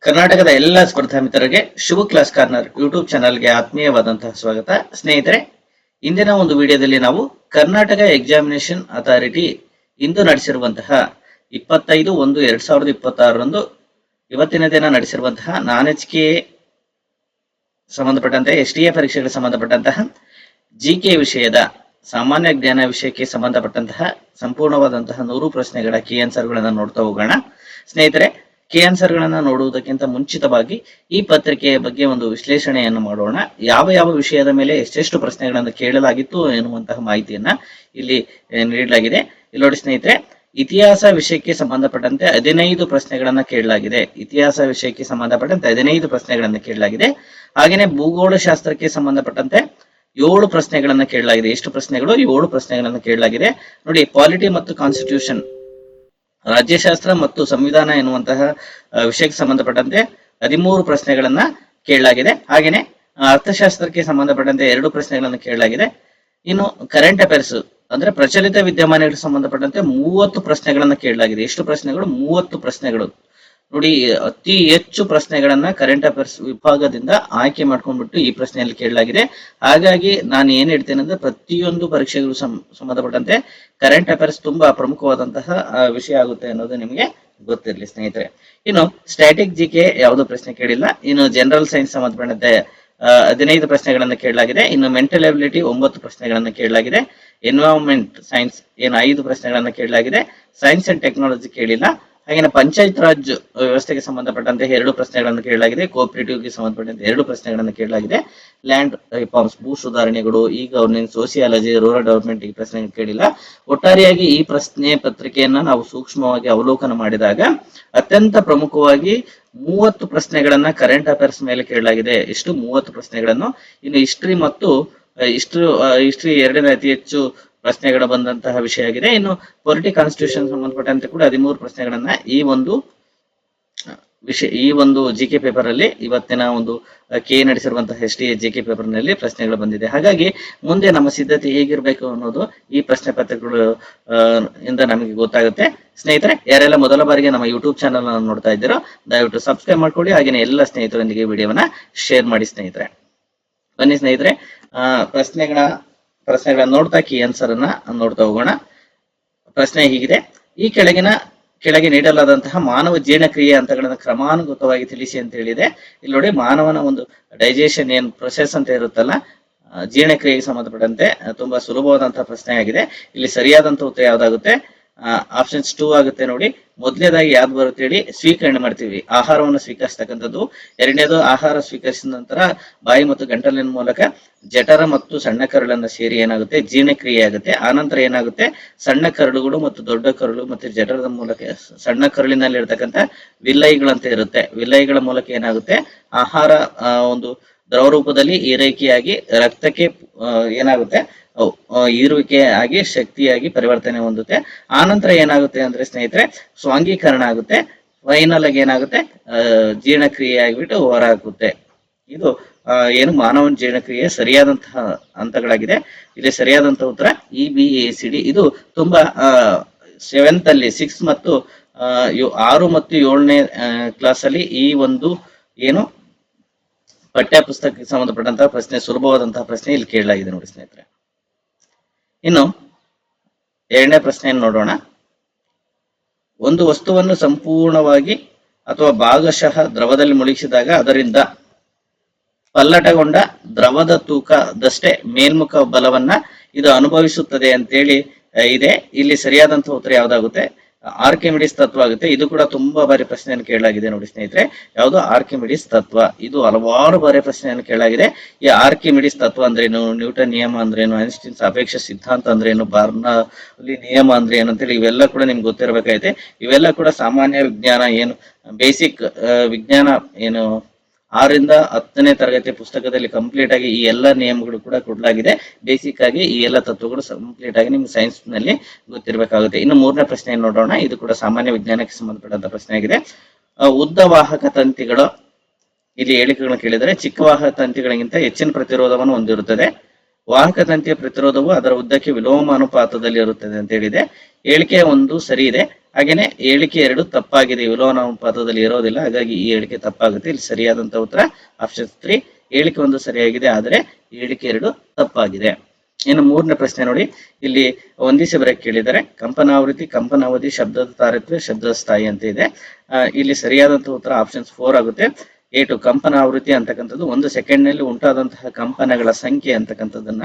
ಕರ್ನಾಟಕದ ಎಲ್ಲ ಸ್ಪರ್ಧಾ ಮಿತ್ರರಿಗೆ ಶುಭ ಕ್ಲಾಸ್ ಕಾರ್ನರ್ ಯೂಟ್ಯೂಬ್ ಚಾನಲ್ಗೆ ಆತ್ಮೀಯವಾದಂತಹ ಸ್ವಾಗತ. ಸ್ನೇಹಿತರೆ, ಇಂದಿನ ಒಂದು ವಿಡಿಯೋದಲ್ಲಿ ನಾವು ಕರ್ನಾಟಕ ಎಕ್ಸಾಮಿನೇಷನ್ ಅಥಾರಿಟಿ ಇಂದು ನಡೆಸಿರುವಂತಹ 25/1/2026 ಇವತ್ತಿನ ದಿನ ನಡೆಸಿರುವಂತಹ ನಾನ್ ಎಚ್ಕೆ ಸಂಬಂಧಪಟ್ಟಂತೆ STA ಪರೀಕ್ಷೆಗೆ ಸಂಬಂಧಪಟ್ಟಂತಹ GK ವಿಷಯದ ಸಾಮಾನ್ಯ ಜ್ಞಾನ ವಿಷಯಕ್ಕೆ ಸಂಬಂಧಪಟ್ಟಂತಹ ಸಂಪೂರ್ಣವಾದಂತಹ 100 ಪ್ರಶ್ನೆಗಳ ಕೀ ಆನ್ಸರ್ಗಳನ್ನು ನೋಡ್ತಾ ಹೋಗೋಣ. ಸ್ನೇಹಿತರೆ, ಕೀ ಆನ್ಸರ್ಗಳನ್ನು ನೋಡುವುದಕ್ಕಿಂತ ಮುಂಚಿತವಾಗಿ ಈ ಪತ್ರಿಕೆಯ ಬಗ್ಗೆ ಒಂದು ವಿಶ್ಲೇಷಣೆಯನ್ನು ಮಾಡೋಣ. ಯಾವ ವಿಷಯದ ಮೇಲೆ ಎಷ್ಟೆಷ್ಟು ಪ್ರಶ್ನೆಗಳನ್ನು ಕೇಳಲಾಗಿತ್ತು ಎನ್ನುವಂತಹ ಮಾಹಿತಿಯನ್ನ ಇಲ್ಲಿ ನೀಡಲಾಗಿದೆ. ಇಲ್ಲಿ ನೋಡಿ ಸ್ನೇಹಿತರೆ, ಇತಿಹಾಸ ವಿಷಯಕ್ಕೆ ಸಂಬಂಧಪಟ್ಟಂತೆ 15 ಪ್ರಶ್ನೆಗಳನ್ನ ಕೇಳಲಾಗಿದೆ. ಇತಿಹಾಸ ವಿಷಯಕ್ಕೆ ಸಂಬಂಧಪಟ್ಟಂತೆ 15 ಪ್ರಶ್ನೆಗಳನ್ನ ಕೇಳಲಾಗಿದೆ. ಹಾಗೆಯೇ ಭೂಗೋಳ ಶಾಸ್ತ್ರಕ್ಕೆ ಸಂಬಂಧಪಟ್ಟಂತೆ 7 ಪ್ರಶ್ನೆಗಳನ್ನ ಕೇಳಲಾಗಿದೆ. ಎಷ್ಟು ಪ್ರಶ್ನೆಗಳು? 7 ಪ್ರಶ್ನೆಗಳನ್ನ ಕೇಳಲಾಗಿದೆ. ನೋಡಿ, ಪಾಲಿಟಿ ಮತ್ತು ಕಾನ್ಸ್ಟಿಟ್ಯೂಷನ್, ರಾಜ್ಯಶಾಸ್ತ್ರ ಮತ್ತು ಸಂವಿಧಾನ ಎನ್ನುವಂತಹ ವಿಷಯಕ್ಕೆ ಸಂಬಂಧಪಟ್ಟಂತೆ 13 ಪ್ರಶ್ನೆಗಳನ್ನ ಕೇಳಲಾಗಿದೆ. ಹಾಗೆಯೇ ಅರ್ಥಶಾಸ್ತ್ರಕ್ಕೆ ಸಂಬಂಧಪಟ್ಟಂತೆ 2 ಪ್ರಶ್ನೆಗಳನ್ನು ಕೇಳಲಾಗಿದೆ. ಇನ್ನು ಕರೆಂಟ್ ಅಫೇರ್ಸ್ ಅಂದ್ರೆ ಪ್ರಚಲಿತ ವಿದ್ಯಮಾನಗಳಿಗೆ ಸಂಬಂಧಪಟ್ಟಂತೆ 30 ಪ್ರಶ್ನೆಗಳನ್ನ ಕೇಳಲಾಗಿದೆ. ಎಷ್ಟು ಪ್ರಶ್ನೆಗಳು? 30 ಪ್ರಶ್ನೆಗಳು. ನೋಡಿ, ಅತಿ ಹೆಚ್ಚು ಪ್ರಶ್ನೆಗಳನ್ನ ಕರೆಂಟ್ ಅಫೇರ್ಸ್ ವಿಭಾಗದಿಂದ ಆಯ್ಕೆ ಮಾಡ್ಕೊಂಡ್ಬಿಟ್ಟು ಈ ಪ್ರಶ್ನೆಯಲ್ಲಿ ಕೇಳಲಾಗಿದೆ. ಹಾಗಾಗಿ ನಾನು ಏನ್ ಹೇಳ್ತೇನೆ ಅಂದ್ರೆ, ಪ್ರತಿಯೊಂದು ಪರೀಕ್ಷೆಗಳು ಸಂಬಂಧಪಟ್ಟಂತೆ ಕರೆಂಟ್ ಅಫೇರ್ಸ್ ತುಂಬಾ ಪ್ರಮುಖವಾದಂತಹ ವಿಷಯ ಆಗುತ್ತೆ ಅನ್ನೋದು ನಿಮಗೆ ಗೊತ್ತಿರಲಿ ಸ್ನೇಹಿತರೆ. ಇನ್ನು ಸ್ಟ್ಯಾಟಿಕ್ GK ಯಾವುದೋ ಪ್ರಶ್ನೆ ಕೇಳಿಲ್ಲ. ಇನ್ನು ಜನರಲ್ ಸೈನ್ಸ್ ಸಂಬಂಧಪಟ್ಟಂತೆ 15 ಪ್ರಶ್ನೆಗಳನ್ನು ಕೇಳಲಾಗಿದೆ. ಇನ್ನು ಮೆಂಟಲ್ ಎಬಿಲಿಟಿ 9 ಪ್ರಶ್ನೆಗಳನ್ನು ಕೇಳಲಾಗಿದೆ. ಎನ್ವೈರನ್ಮೆಂಟ್ ಸೈನ್ಸ್ 5 ಪ್ರಶ್ನೆಗಳನ್ನು ಕೇಳಲಾಗಿದೆ. ಸೈನ್ಸ್ ಅಂಡ್ ಟೆಕ್ನಾಲಜಿ ಕೇಳಿಲ್ಲ. ಹಾಗೆ ಪಂಚಾಯತ್ ರಾಜ್ ವ್ಯವಸ್ಥೆಗೆ ಸಂಬಂಧಪಟ್ಟಂತೆ 2 ಪ್ರಶ್ನೆಗಳನ್ನು ಕೇಳಲಾಗಿದೆ. ಕೋಆಪರೇಟಿವ್ಗೆ ಸಂಬಂಧಪಟ್ಟಂತೆ 2 ಪ್ರಶ್ನೆಗಳನ್ನು ಕೇಳಲಾಗಿದೆ. ಲ್ಯಾಂಡ್ ರಿಫಾರ್ಮ್ಸ್, ಭೂ ಸುಧಾರಣೆಗಳು, E governance, sociology, rural development ಈ ಪ್ರಶ್ನೆ ಕೇಳಿಲ್ಲ. ಒಟ್ಟಾರೆಯಾಗಿ ಈ ಪ್ರಶ್ನೆ ಪತ್ರಿಕೆಯನ್ನ ನಾವು ಸೂಕ್ಷ್ಮವಾಗಿ ಅವಲೋಕನ ಮಾಡಿದಾಗ ಅತ್ಯಂತ ಪ್ರಮುಖವಾಗಿ 30 ಪ್ರಶ್ನೆಗಳನ್ನ ಕರೆಂಟ್ ಅಫೇರ್ಸ್ ಮೇಲೆ ಕೇಳಲಾಗಿದೆ. ಎಷ್ಟು? 30 ಪ್ರಶ್ನೆಗಳನ್ನು. ಇನ್ನು ಹಿಸ್ಟ್ರಿ ಮತ್ತು ಹಿಸ್ಟ್ರಿ ಎರಡನೇ ಅತಿ ಹೆಚ್ಚು ಪ್ರಶ್ನೆಗಳು ಬಂದಂತಹ ವಿಷಯ ಆಗಿದೆ. ಇನ್ನು ಪೊಲಿಟಿ ಕಾನ್ಸ್ಟಿಟ್ಯೂಷನ್ ಸಂಬಂಧಪಟ್ಟಂತೆ ಕೂಡ 13 ಪ್ರಶ್ನೆಗಳನ್ನ ಈ ಒಂದು GK ಪೇಪರ್ ಅಲ್ಲಿ ಇವತ್ತಿನ ಒಂದು ಕೆ ನಡೆಸಿರುವಂತಹ STA GK ಪೇಪರ್ ನಲ್ಲಿ ಪ್ರಶ್ನೆಗಳು ಬಂದಿದೆ. ಹಾಗಾಗಿ ಮುಂದೆ ನಮ್ಮ ಸಿದ್ಧತೆ ಹೇಗಿರಬೇಕು ಅನ್ನೋದು ಈ ಪ್ರಶ್ನೆ ಪತ್ರಿಕೆಗಳು ಇಂದ ನಮಗೆ ಗೊತ್ತಾಗುತ್ತೆ. ಸ್ನೇಹಿತರೆ, ಯಾರೆಲ್ಲ ಮೊದಲ ಬಾರಿಗೆ ನಮ್ಮ ಯೂಟ್ಯೂಬ್ ಚಾನಲ್ ಅನ್ನು ನೋಡ್ತಾ ಇದ್ದೀರೋ ದಯವಿಟ್ಟು ಸಬ್ಸ್ಕ್ರೈಬ್ ಮಾಡ್ಕೊಳ್ಳಿ. ಹಾಗೆಯೇ ಎಲ್ಲ ಸ್ನೇಹಿತರೊಂದಿಗೆ ವಿಡಿಯೋವನ್ನ ಶೇರ್ ಮಾಡಿ ಸ್ನೇಹಿತರೆ. ಬನ್ನಿ ಸ್ನೇಹಿತರೆ, ಪ್ರಶ್ನೆಗಳನ್ನ ನೋಡ್ತಾ ಕೀ ಆನ್ಸರ್ ಅನ್ನ ನೋಡ್ತಾ ಹೋಗೋಣ. ಪ್ರಶ್ನೆ ಹೀಗಿದೆ: ಈ ಕೆಳಗೆ ನೀಡಲಾದಂತಹ ಮಾನವ ಜೀರ್ಣಕ್ರಿಯೆ ಹಂತಗಳನ್ನು ಕ್ರಮಾನುಗತವಾಗಿ ತಿಳಿಸಿ ಅಂತ ಹೇಳಿದೆ. ಇಲ್ಲಿ ನೋಡಿ, ಮಾನವನ ಒಂದು ಡೈಜೆಷನ್ ಏನ್ ಪ್ರೊಸೆಸ್ ಅಂತ ಇರುತ್ತಲ್ಲ, ಜೀರ್ಣಕ್ರಿಯೆಗೆ ಸಂಬಂಧಪಟ್ಟಂತೆ ತುಂಬಾ ಸುಲಭವಾದಂತಹ ಪ್ರಶ್ನೆ ಆಗಿದೆ. ಇಲ್ಲಿ ಸರಿಯಾದಂತಹ ಉತ್ತರ ಯಾವ್ದಾಗುತ್ತೆ? ಆಪ್ಷನ್ಸ್ 2 ಆಗುತ್ತೆ. ನೋಡಿ, ಮೊದಲನೇದಾಗಿ ಯಾವ್ದು ಬರುತ್ತೆ ಹೇಳಿ? ಸ್ವೀಕರಣೆ ಮಾಡ್ತೀವಿ, ಆಹಾರವನ್ನು ಸ್ವೀಕರಿಸ್ತಕ್ಕಂಥದ್ದು. ಎರಡನೇದು, ಆಹಾರ ಸ್ವೀಕರಿಸಿದ ನಂತರ ಬಾಯಿ ಮತ್ತು ಗಂಟಲಿನ ಮೂಲಕ ಜಠರ ಮತ್ತು ಸಣ್ಣ ಕರುಳನ್ನ ಸೇರಿ ಏನಾಗುತ್ತೆ? ಜೀರ್ಣಕ್ರಿಯೆ ಆಗುತ್ತೆ. ಆನಂತರ ಏನಾಗುತ್ತೆ? ಸಣ್ಣ ಕರುಳುಗಳು ಮತ್ತು ದೊಡ್ಡ ಕರುಳು ಮತ್ತು ಜಠರದ ಮೂಲಕ ಸಣ್ಣ ಕರುಳಿನಲ್ಲಿ ಇರ್ತಕ್ಕಂಥ ವಿಲ್ಲೈಗಳಂತ ಇರುತ್ತೆ. ವಿಲ್ಲೈಗಳ ಮೂಲಕ ಏನಾಗುತ್ತೆ? ಆಹಾರ ಒಂದು ದ್ರವ ರೂಪದಲ್ಲಿ ಏರೈಕೆಯಾಗಿ ರಕ್ತಕ್ಕೆ ಏನಾಗುತ್ತೆ? ಹೀರುವಿಕೆ ಆಗಿ ಶಕ್ತಿಯಾಗಿ ಪರಿವರ್ತನೆ ಹೊಂದುತ್ತೆ. ಆನಂತರ ಏನಾಗುತ್ತೆ ಅಂದ್ರೆ ಸ್ನೇಹಿತರೆ, ಸ್ವಾಂಗೀಕರಣ ಆಗುತ್ತೆ. ಫೈನಲ್ ಆಗಿ ಏನಾಗುತ್ತೆ? ಜೀರ್ಣಕ್ರಿಯೆ ಆಗಿಬಿಟ್ಟು ಹೊರ ಹಾಕುತ್ತೆ. ಇದು ಏನು ಮಾನವನ ಜೀರ್ಣಕ್ರಿಯೆ ಸರಿಯಾದಂತಹ ಹಂತಗಳಾಗಿದೆ. ಇಲ್ಲಿ ಸರಿಯಾದಂತಹ ಉತ್ತರ EBACD. ಇದು ತುಂಬಾ 7th ಅಲ್ಲಿ 6 ಮತ್ತು 6 ಮತ್ತು 7ನೇ ಕ್ಲಾಸ್ ಅಲ್ಲಿ ಈ ಒಂದು ಏನು ಪಠ್ಯ ಪುಸ್ತಕಕ್ಕೆ ಸಂಬಂಧಪಟ್ಟಂತಹ ಪ್ರಶ್ನೆ, ಸುಲಭವಾದಂತಹ ಪ್ರಶ್ನೆ ಇಲ್ಲಿ ಕೇಳಲಾಗಿದೆ ನೋಡಿ ಸ್ನೇಹಿತರೆ. ಇನ್ನು ಎರಡನೇ ಪ್ರಶ್ನೆಯನ್ನು ನೋಡೋಣ. ಒಂದು ವಸ್ತುವನ್ನು ಸಂಪೂರ್ಣವಾಗಿ ಅಥವಾ ಭಾಗಶಃ ದ್ರವದಲ್ಲಿ ಮುಳುಗಿಸಿದಾಗ ಅದರಿಂದ ಪಲ್ಲಟಗೊಂಡ ದ್ರವದ ತೂಕದಷ್ಟೇ ಮೇಲ್ಮುಖ ಬಲವನ್ನ ಇದು ಅನುಭವಿಸುತ್ತದೆ ಅಂತೇಳಿ ಇದೆ. ಇಲ್ಲಿ ಸರಿಯಾದಂತಹ ಉತ್ತರ ಯಾವ್ದಾಗುತ್ತೆ? ಆರ್ಕಿಮಿಡಿಸ್ ತತ್ವ ಆಗುತ್ತೆ. ಇದು ಕೂಡ ತುಂಬಾ ಬಾರಿ ಪ್ರಶ್ನೆಯನ್ನು ಕೇಳಲಾಗಿದೆ ನೋಡಿ ಸ್ನೇಹಿತರೆ. ಯಾವುದು? ಆರ್ಕಿಮಿಡಿಸ್ ತತ್ವ. ಇದು ಹಲವಾರು ಬಾರಿ ಪ್ರಶ್ನೆಯನ್ನು ಕೇಳಲಾಗಿದೆ. ಈ ಆರ್ಕಿಮಿಡಿಸ್ ತತ್ವ ಅಂದ್ರೇನು, ನ್ಯೂಟನ್ ನಿಯಮ ಅಂದ್ರೇನು, ಐನ್ಸ್ಟೀನ್ ಸಾಪೇಕ್ಷ ಸಿದ್ಧಾಂತ ಅಂದ್ರೇನು, ಬರ್ನೌಲಿ ನಿಯಮ ಅಂದ್ರೆ ಏನು ಅಂತೇಳಿ ಇವೆಲ್ಲ ಕೂಡ ನಿಮ್ಗೆ ಗೊತ್ತಿರಬೇಕಾಗಿದೆ. ಇವೆಲ್ಲ ಕೂಡ ಸಾಮಾನ್ಯ ವಿಜ್ಞಾನ ಏನು ಬೇಸಿಕ್ ವಿಜ್ಞಾನ ಏನು 6ರಿಂದ 10ನೇ ತರಗತಿ ಪುಸ್ತಕದಲ್ಲಿ ಕಂಪ್ಲೀಟ್ ಆಗಿ ಈ ಎಲ್ಲ ನಿಯಮಗಳು ಕೂಡ ಕೊಡಲಾಗಿದೆ. ಬೇಸಿಕ್ ಆಗಿ ಈ ಎಲ್ಲ ತತ್ವಗಳು ಕಂಪ್ಲೀಟ್ ಆಗಿ ನಿಮ್ಗೆ ಸೈನ್ಸ್ ನಲ್ಲಿ ಗೊತ್ತಿರಬೇಕಾಗುತ್ತೆ. ಇನ್ನು 3ನೇ ಪ್ರಶ್ನೆಯನ್ನು ನೋಡೋಣ. ಇದು ಕೂಡ ಸಾಮಾನ್ಯ ವಿಜ್ಞಾನಕ್ಕೆ ಸಂಬಂಧಪಟ್ಟಂತ ಪ್ರಶ್ನೆ ಆಗಿದೆ. ಉದ್ದ ವಾಹಕ ತಂತಿಗಳು ಇಲ್ಲಿ ಹೇಳಿಕೆಗಳನ್ನು ಕೇಳಿದರೆ ಚಿಕ್ಕ ವಾಹಕ ತಂತಿಗಳಿಗಿಂತ ಹೆಚ್ಚಿನ ಪ್ರತಿರೋಧವನ್ನು ಹೊಂದಿರುತ್ತದೆ. ವಾಹಕ ತಂತಿಯ ಪ್ರತಿರೋಧವು ಅದರ ಉದ್ದಕ್ಕೆ ವಿಲೋಮಾನುಪಾತದಲ್ಲಿ ಇರುತ್ತದೆ ಅಂತ ಹೇಳಿದೆ. ಹೇಳಿಕೆ 1 ಸರಿ ಇದೆ. ಹಾಗೇನೆ ಹೇಳಿಕೆ 2 ತಪ್ಪಾಗಿದೆ, ವಿಲೋಮಾನುಪಾತದಲ್ಲಿ ಇರೋದಿಲ್ಲ, ಹಾಗಾಗಿ ಈ ಹೇಳಿಕೆ ತಪ್ಪಾಗುತ್ತೆ. ಇಲ್ಲಿ ಸರಿಯಾದಂತಹ ಉತ್ತರ ಆಪ್ಷನ್ 3. ಹೇಳಿಕೆ 1 ಸರಿಯಾಗಿದೆ, ಆದರೆ ಹೇಳಿಕೆ 2 ತಪ್ಪಾಗಿದೆ. ಇನ್ನು 3ನೇ ಪ್ರಶ್ನೆ ನೋಡಿ, ಇಲ್ಲಿ ಹೊಂದಿಸಿ ಬರಕ್ಕೆ ಕೇಳಿದರೆ ಕಂಪನಾವೃತ್ತಿ, ಕಂಪನಾವಧಿ, ಶಬ್ದದ ತಾರತಮ್ಯ, ಶಬ್ದದ ಸ್ಥಾಯಿ ಅಂತ ಇದೆ. ಇಲ್ಲಿ ಸರಿಯಾದಂತಹ ಉತ್ತರ ಆಪ್ಷನ್ 4 ಆಗುತ್ತೆ. A2 ಕಂಪನಾವೃತ್ತಿ ಅಂತಕ್ಕಂಥದ್ದು 1 ಸೆಕೆಂಡ್ನಲ್ಲಿ ಉಂಟಾದಂತಹ ಕಂಪನಗಳ ಸಂಖ್ಯೆ ಅಂತಕ್ಕಂಥದ್ದನ್ನ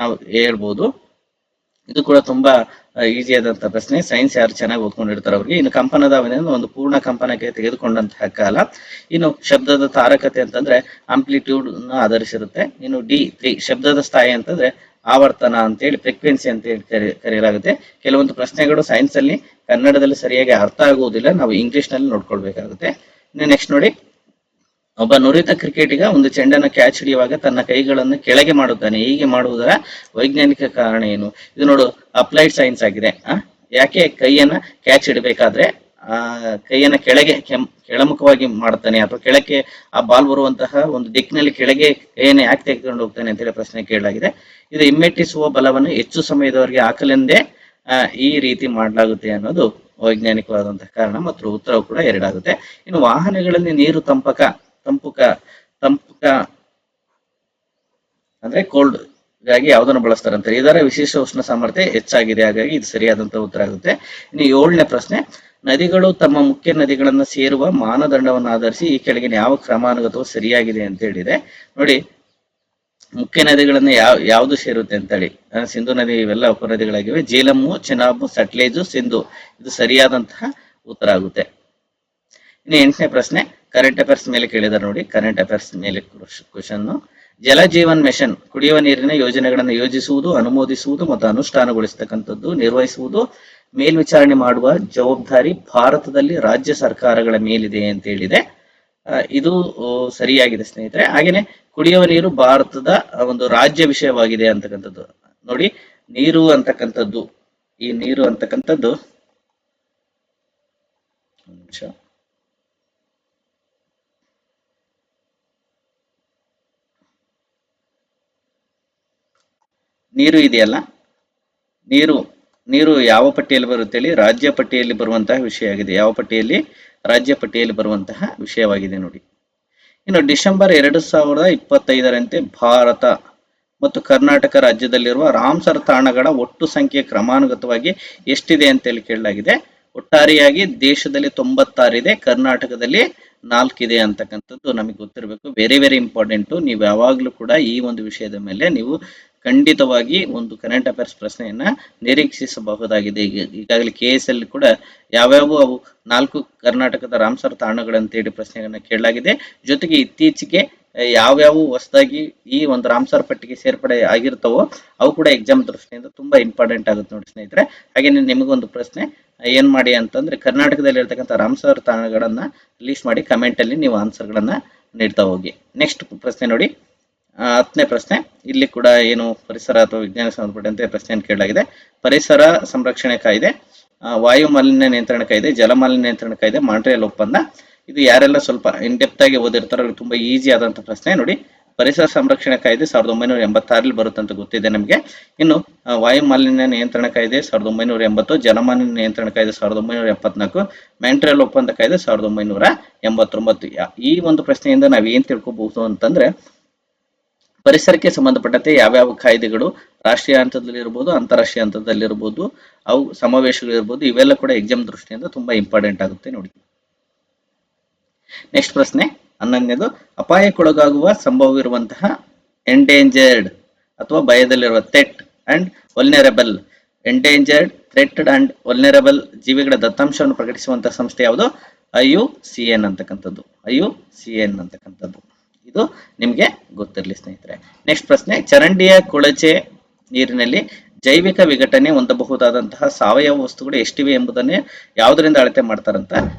ನಾವು ಹೇಳ್ಬೋದು. ಇದು ಕೂಡ ತುಂಬಾ ಈಸಿ ಆದಂತಹ ಪ್ರಶ್ನೆ. ಸೈನ್ಸ್ ಯಾರು ಚೆನ್ನಾಗಿ ಓದ್ಕೊಂಡಿರ್ತಾರೆ ಅವ್ರಿಗೆ. ಇನ್ನು ಕಂಪನದ ಅವಧಿಯನ್ನು ಒಂದು ಪೂರ್ಣ ಕಂಪನಕ್ಕೆ ತೆಗೆದುಕೊಂಡಂತಹ ಕಾಲ. ಇನ್ನು ಶಬ್ದದ ತಾರಕತೆ ಅಂತಂದ್ರೆ ಆಂಪ್ಲಿಟ್ಯೂಡ್ ಆಧರಿಸಿರುತ್ತೆ. ಇನ್ನು D3 ಶಬ್ದದ ಸ್ಥಾಯಿ ಅಂತಂದ್ರೆ ಆವರ್ತನ ಅಂತೇಳಿ, ಫ್ರೀಕ್ವೆನ್ಸಿ ಅಂತ ಹೇಳಿ ಕರೆಯಲಾಗುತ್ತೆ. ಕೆಲವೊಂದು ಪ್ರಶ್ನೆಗಳು ಸೈನ್ಸ್ ಅಲ್ಲಿ ಕನ್ನಡದಲ್ಲಿ ಸರಿಯಾಗಿ ಅರ್ಥ ಆಗುವುದಿಲ್ಲ, ನಾವು ಇಂಗ್ಲಿಷ್ ನಲ್ಲಿ ನೋಡ್ಕೊಳ್ಬೇಕಾಗುತ್ತೆ. ಇನ್ನು ನೆಕ್ಸ್ಟ್ ನೋಡಿ, ಒಬ್ಬ ನುರಿತ ಕ್ರಿಕೆಟಿಗ ಒಂದು ಚೆಂಡನ್ನು ಕ್ಯಾಚ್ ಹಿಡಿಯುವಾಗ ತನ್ನ ಕೈಗಳನ್ನು ಕೆಳಗೆ ಮಾಡುತ್ತಾನೆ. ಹೀಗೆ ಮಾಡುವುದರ ವೈಜ್ಞಾನಿಕ ಕಾರಣ ಏನು? ಇದು ನೋಡು ಅಪ್ಲೈಡ್ ಸೈನ್ಸ್ ಆಗಿದೆ. ಯಾಕೆ ಕೈಯನ್ನ ಕ್ಯಾಚ್ ಹಿಡಬೇಕಾದ್ರೆ ಕೈಯನ್ನ ಕೆಳಮುಖವಾಗಿ ಮಾಡ್ತಾನೆ, ಅಥವಾ ಕೆಳಕ್ಕೆ ಆ ಬಾಲ್ ಬರುವಂತಹ ಒಂದು ದಿಕ್ಕಿನಲ್ಲಿ ಕೆಳಗೆ ಕೈಯನ್ನು ಯಾಕೆ ತೆಗೆದುಕೊಂಡು ಹೋಗ್ತಾನೆ ಅಂತೇಳಿ ಪ್ರಶ್ನೆ ಕೇಳಲಾಗಿದೆ. ಇದು ಹಿಮ್ಮೆಟ್ಟಿಸುವ ಬಲವನ್ನು ಹೆಚ್ಚು ಸಮಯದವರೆಗೆ ಹಾಕಲೆಂದೇ ಈ ರೀತಿ ಮಾಡಲಾಗುತ್ತೆ ಅನ್ನೋದು ವೈಜ್ಞಾನಿಕವಾದಂತಹ ಕಾರಣ, ಮತ್ತು ಉತ್ತರವು ಕೂಡ 2 ಆಗುತ್ತೆ. ಇನ್ನು ವಾಹನಗಳಲ್ಲಿ ನೀರು ತಂಪುಕ ಅಂದ್ರೆ ಕೋಲ್ಡ್ ಗಾಗಿ ಯಾವುದನ್ನು ಬಳಸ್ತಾರೆ ಅಂತ. ಇದರ ವಿಶೇಷ ಉಷ್ಣ ಸಾಮರ್ಥ್ಯ ಹೆಚ್ಚಾಗಿದೆ, ಹಾಗಾಗಿ ಇದು ಸರಿಯಾದಂತಹ ಉತ್ತರ ಆಗುತ್ತೆ. ಇನ್ನು 7ನೇ ಪ್ರಶ್ನೆ, ನದಿಗಳು ತಮ್ಮ ಮುಖ್ಯ ನದಿಗಳನ್ನು ಸೇರುವ ಮಾನದಂಡವನ್ನು ಆಧರಿಸಿ ಈ ಕೆಳಗಿನ ಯಾವ ಕ್ರಮಾನುಗತವು ಸರಿಯಾಗಿದೆ ಅಂತ ಹೇಳಿದೆ. ನೋಡಿ, ಮುಖ್ಯ ನದಿಗಳನ್ನ ಯಾವ್ದು ಸೇರುತ್ತೆ ಅಂತ ಹೇಳಿ, ಸಿಂಧು ನದಿ, ಇವೆಲ್ಲ ಉಪನದಿಗಳಾಗಿವೆ. ಜೇಲಮ್ಮು, ಚೆನಾಬ್, ಸಟ್ಲೇಜು, ಸಿಂಧು, ಇದು ಸರಿಯಾದಂತಹ ಉತ್ತರ ಆಗುತ್ತೆ. ಇನ್ನು 8ನೇ ಪ್ರಶ್ನೆ, ಕರೆಂಟ್ ಅಫೇರ್ಸ್ ಮೇಲೆ ಕೇಳಿದಾರೆ ನೋಡಿ. ಕರೆಂಟ್ ಅಫೇರ್ಸ್ ಮೇಲೆ ಕ್ವಶನ್. ಜಲ ಜೀವನ್ ಮಿಷನ್ ಕುಡಿಯುವ ನೀರಿನ ಯೋಜನೆಗಳನ್ನು ಯೋಜಿಸುವುದು, ಅನುಮೋದಿಸುವುದು ಮತ್ತು ಅನುಷ್ಠಾನಗೊಳಿಸತಕ್ಕಂಥದ್ದು, ನಿರ್ವಹಿಸುವುದು, ಮೇಲ್ವಿಚಾರಣೆ ಮಾಡುವ ಜವಾಬ್ದಾರಿ ಭಾರತದಲ್ಲಿ ರಾಜ್ಯ ಸರ್ಕಾರಗಳ ಮೇಲಿದೆ ಅಂತ ಹೇಳಿದೆ. ಇದು ಸರಿಯಾಗಿದೆ ಸ್ನೇಹಿತರೆ. ಹಾಗೇನೆ ಕುಡಿಯುವ ನೀರು ಭಾರತದ ಒಂದು ರಾಜ್ಯ ವಿಷಯವಾಗಿದೆ ಅಂತಕ್ಕಂಥದ್ದು. ನೋಡಿ, ನೀರು ಅಂತಕ್ಕಂಥದ್ದು, ಈ ನೀರು ಅಂತಕ್ಕಂಥದ್ದು ನೀರು ಇದೆಯಲ್ಲ, ನೀರು ಯಾವ ಪಟ್ಟಿಯಲ್ಲಿ ಬರುತ್ತೆ ಹೇಳಿ? ರಾಜ್ಯ ಪಟ್ಟಿಯಲ್ಲಿ ಬರುವಂತಹ ವಿಷಯ ಆಗಿದೆ. ಯಾವ ಪಟ್ಟಿಯಲ್ಲಿ? ರಾಜ್ಯ ಪಟ್ಟಿಯಲ್ಲಿ ಬರುವಂತಹ ವಿಷಯವಾಗಿದೆ ನೋಡಿ. ಇನ್ನು ಡಿಸೆಂಬರ್ 2025ರಂತೆ ಭಾರತ ಮತ್ತು ಕರ್ನಾಟಕ ರಾಜ್ಯದಲ್ಲಿರುವ ರಾಮ್ಸರ್ ತಾಣಗಳ ಒಟ್ಟು ಸಂಖ್ಯೆ ಕ್ರಮಾನುಗತವಾಗಿ ಎಷ್ಟಿದೆ ಅಂತೇಳಿ ಕೇಳಲಾಗಿದೆ. ಒಟ್ಟಾರೆಯಾಗಿ ದೇಶದಲ್ಲಿ 96 ಇದೆ, ಕರ್ನಾಟಕದಲ್ಲಿ 4 ಇದೆ ಅಂತಕ್ಕಂಥದ್ದು ನಮಗೆ ಗೊತ್ತಿರಬೇಕು. Very very important. ನೀವು ಯಾವಾಗಲೂ ಕೂಡ ಈ ಒಂದು ವಿಷಯದ ಮೇಲೆ ನೀವು ಖಂಡಿತವಾಗಿ ಒಂದು ಕರೆಂಟ್ ಅಫೇರ್ಸ್ ಪ್ರಶ್ನೆಯನ್ನ ನಿರೀಕ್ಷಿಸಬಹುದಾಗಿದೆ. ಈಗಾಗಲೇ KS ಅಲ್ಲಿ ಕೂಡ ಯಾವ್ಯಾವ ಅವು 4 ಕರ್ನಾಟಕದ ರಾಮ್ಸರ್ ತಾಣಗಳಂತೇಳಿ ಪ್ರಶ್ನೆಗಳನ್ನ ಕೇಳಲಾಗಿದೆ. ಜೊತೆಗೆ ಇತ್ತೀಚೆಗೆ ಯಾವ್ಯಾವ ಹೊಸದಾಗಿ ಈ ಒಂದು ರಾಮ್ಸರ್ ಪಟ್ಟಿಗೆ ಸೇರ್ಪಡೆ ಆಗಿರ್ತಾವೋ ಅವು ಕೂಡ ಎಕ್ಸಾಮ್ ದೃಷ್ಟಿಯಿಂದ ತುಂಬಾ ಇಂಪಾರ್ಟೆಂಟ್ ಆಗುತ್ತೆ ನೋಡಿ ಸ್ನೇಹಿತರೆ. ಹಾಗೆ ನಿಮಗೊಂದು ಪ್ರಶ್ನೆ, ಏನ್ ಮಾಡಿ ಅಂತಂದ್ರೆ ಕರ್ನಾಟಕದಲ್ಲಿ ಇರ್ತಕ್ಕಂಥ ರಾಮ್ಸರ್ ತಾಣಗಳನ್ನ ಲಿಸ್ಟ್ ಮಾಡಿ ಕಮೆಂಟ್ ಅಲ್ಲಿ ನೀವು ಆನ್ಸರ್ ಗಳನ್ನ ನೀಡ್ತಾ ಹೋಗಿ. ನೆಕ್ಸ್ಟ್ ಪ್ರಶ್ನೆ ನೋಡಿ, 10ನೇ ಪ್ರಶ್ನೆ. ಇಲ್ಲಿ ಕೂಡ ಏನು ಪರಿಸರ ಅಥವಾ ವಿಜ್ಞಾನಕ್ಕೆ ಸಂಬಂಧಪಟ್ಟಂತೆ ಪ್ರಶ್ನೆಯನ್ನು ಕೇಳಲಾಗಿದೆ. ಪರಿಸರ ಸಂರಕ್ಷಣೆ ಕಾಯ್ದೆ, ವಾಯು ಮಾಲಿನ್ಯ ನಿಯಂತ್ರಣ ಕಾಯ್ದೆ, ಜಲಮಾಲಿನ್ಯ ನಿಯಂತ್ರಣ ಕಾಯ್ದೆ, ಮಾಂಟ್ರಿಯಲ್ ಒಪ್ಪಂದ. ಇದು ಯಾರೆಲ್ಲ ಸ್ವಲ್ಪ ಇನ್ ಡೆಪ್ತ್ ಆಗಿ ಓದಿರ್ತಾರೋ ಅವ್ರಿಗೆ ತುಂಬಾ ಈಸಿ ಆದಂತಹ ಪ್ರಶ್ನೆ ನೋಡಿ. ಪರಿಸರ ಸಂರಕ್ಷಣೆ ಕಾಯ್ದೆ 1986 ಬರುತ್ತಂತ ಗೊತ್ತಿದೆ ನಮಗೆ. ಇನ್ನು ವಾಯು ಮಾಲಿನ್ಯ ನಿಯಂತ್ರಣ ಕಾಯ್ದೆ 1980, ಜಲಮಾಲಿನ್ಯ ನಿಯಂತ್ರಣ ಕಾಯ್ದೆ 1974, ಮಾಂಟ್ರಿಯಲ್ ಒಪ್ಪಂದ ಕಾಯ್ದೆ 1989. ಈ ಒಂದು ಪ್ರಶ್ನೆಯಿಂದ ನಾವ್ ಏನ್ ತಿಳ್ಕೊಬಹುದು ಅಂತಂದ್ರೆ, ಪರಿಸರಕ್ಕೆ ಸಂಬಂಧಪಟ್ಟಂತೆ ಯಾವ್ಯಾವ ಕಾಯ್ದೆಗಳು ರಾಷ್ಟ್ರೀಯ ಹಂತದಲ್ಲಿ ಇರಬಹುದು, ಅಂತಾರಾಷ್ಟ್ರೀಯ ಹಂತದಲ್ಲಿ ಇರಬಹುದು, ಅವು ಸಮಾವೇಶಗಳು ಇರಬಹುದು, ಇವೆಲ್ಲ ಕೂಡ ಎಕ್ಸಾಮ್ ದೃಷ್ಟಿಯಿಂದ ತುಂಬಾ ಇಂಪಾರ್ಟೆಂಟ್ ಆಗುತ್ತೆ ನೋಡಿ. ನೆಕ್ಸ್ಟ್ ಪ್ರಶ್ನೆ 11ನೇದು, ಅಪಾಯಕ್ಕೊಳಗಾಗುವ ಸಂಭವವಿರುವಂತಹ ಎಂಡೇಂಜರ್ಡ್ ಅಥವಾ ಭಯದಲ್ಲಿರುವ threat and vulnerable, endangered, threatened and vulnerable ಜೀವಿಗಳ ದತ್ತಾಂಶವನ್ನು ಪ್ರಕಟಿಸುವಂತಹ ಸಂಸ್ಥೆ ಯಾವುದು? IUCN ಅಂತಕ್ಕಂಥದ್ದು. IUCN ಅಂತಕ್ಕಂಥದ್ದು ಇದು ನಿಮ್ಗೆ ಗೊತ್ತಿರಲಿ ಸ್ನೇಹಿತರೆ. ನೆಕ್ಸ್ಟ್ ಪ್ರಶ್ನೆ, ಚರಂಡಿಯ ಕೊಳಚೆ ನೀರಿನಲ್ಲಿ ಜೈವಿಕ ವಿಘಟನೆ ಹೊಂದಬಹುದಾದಂತಹ ಸಾವಯವ ವಸ್ತುಗಳು ಎಷ್ಟಿವೆ ಎಂಬುದನ್ನೇ ಯಾವುದರಿಂದ ಅಳತೆ ಮಾಡ್ತಾರಂತ?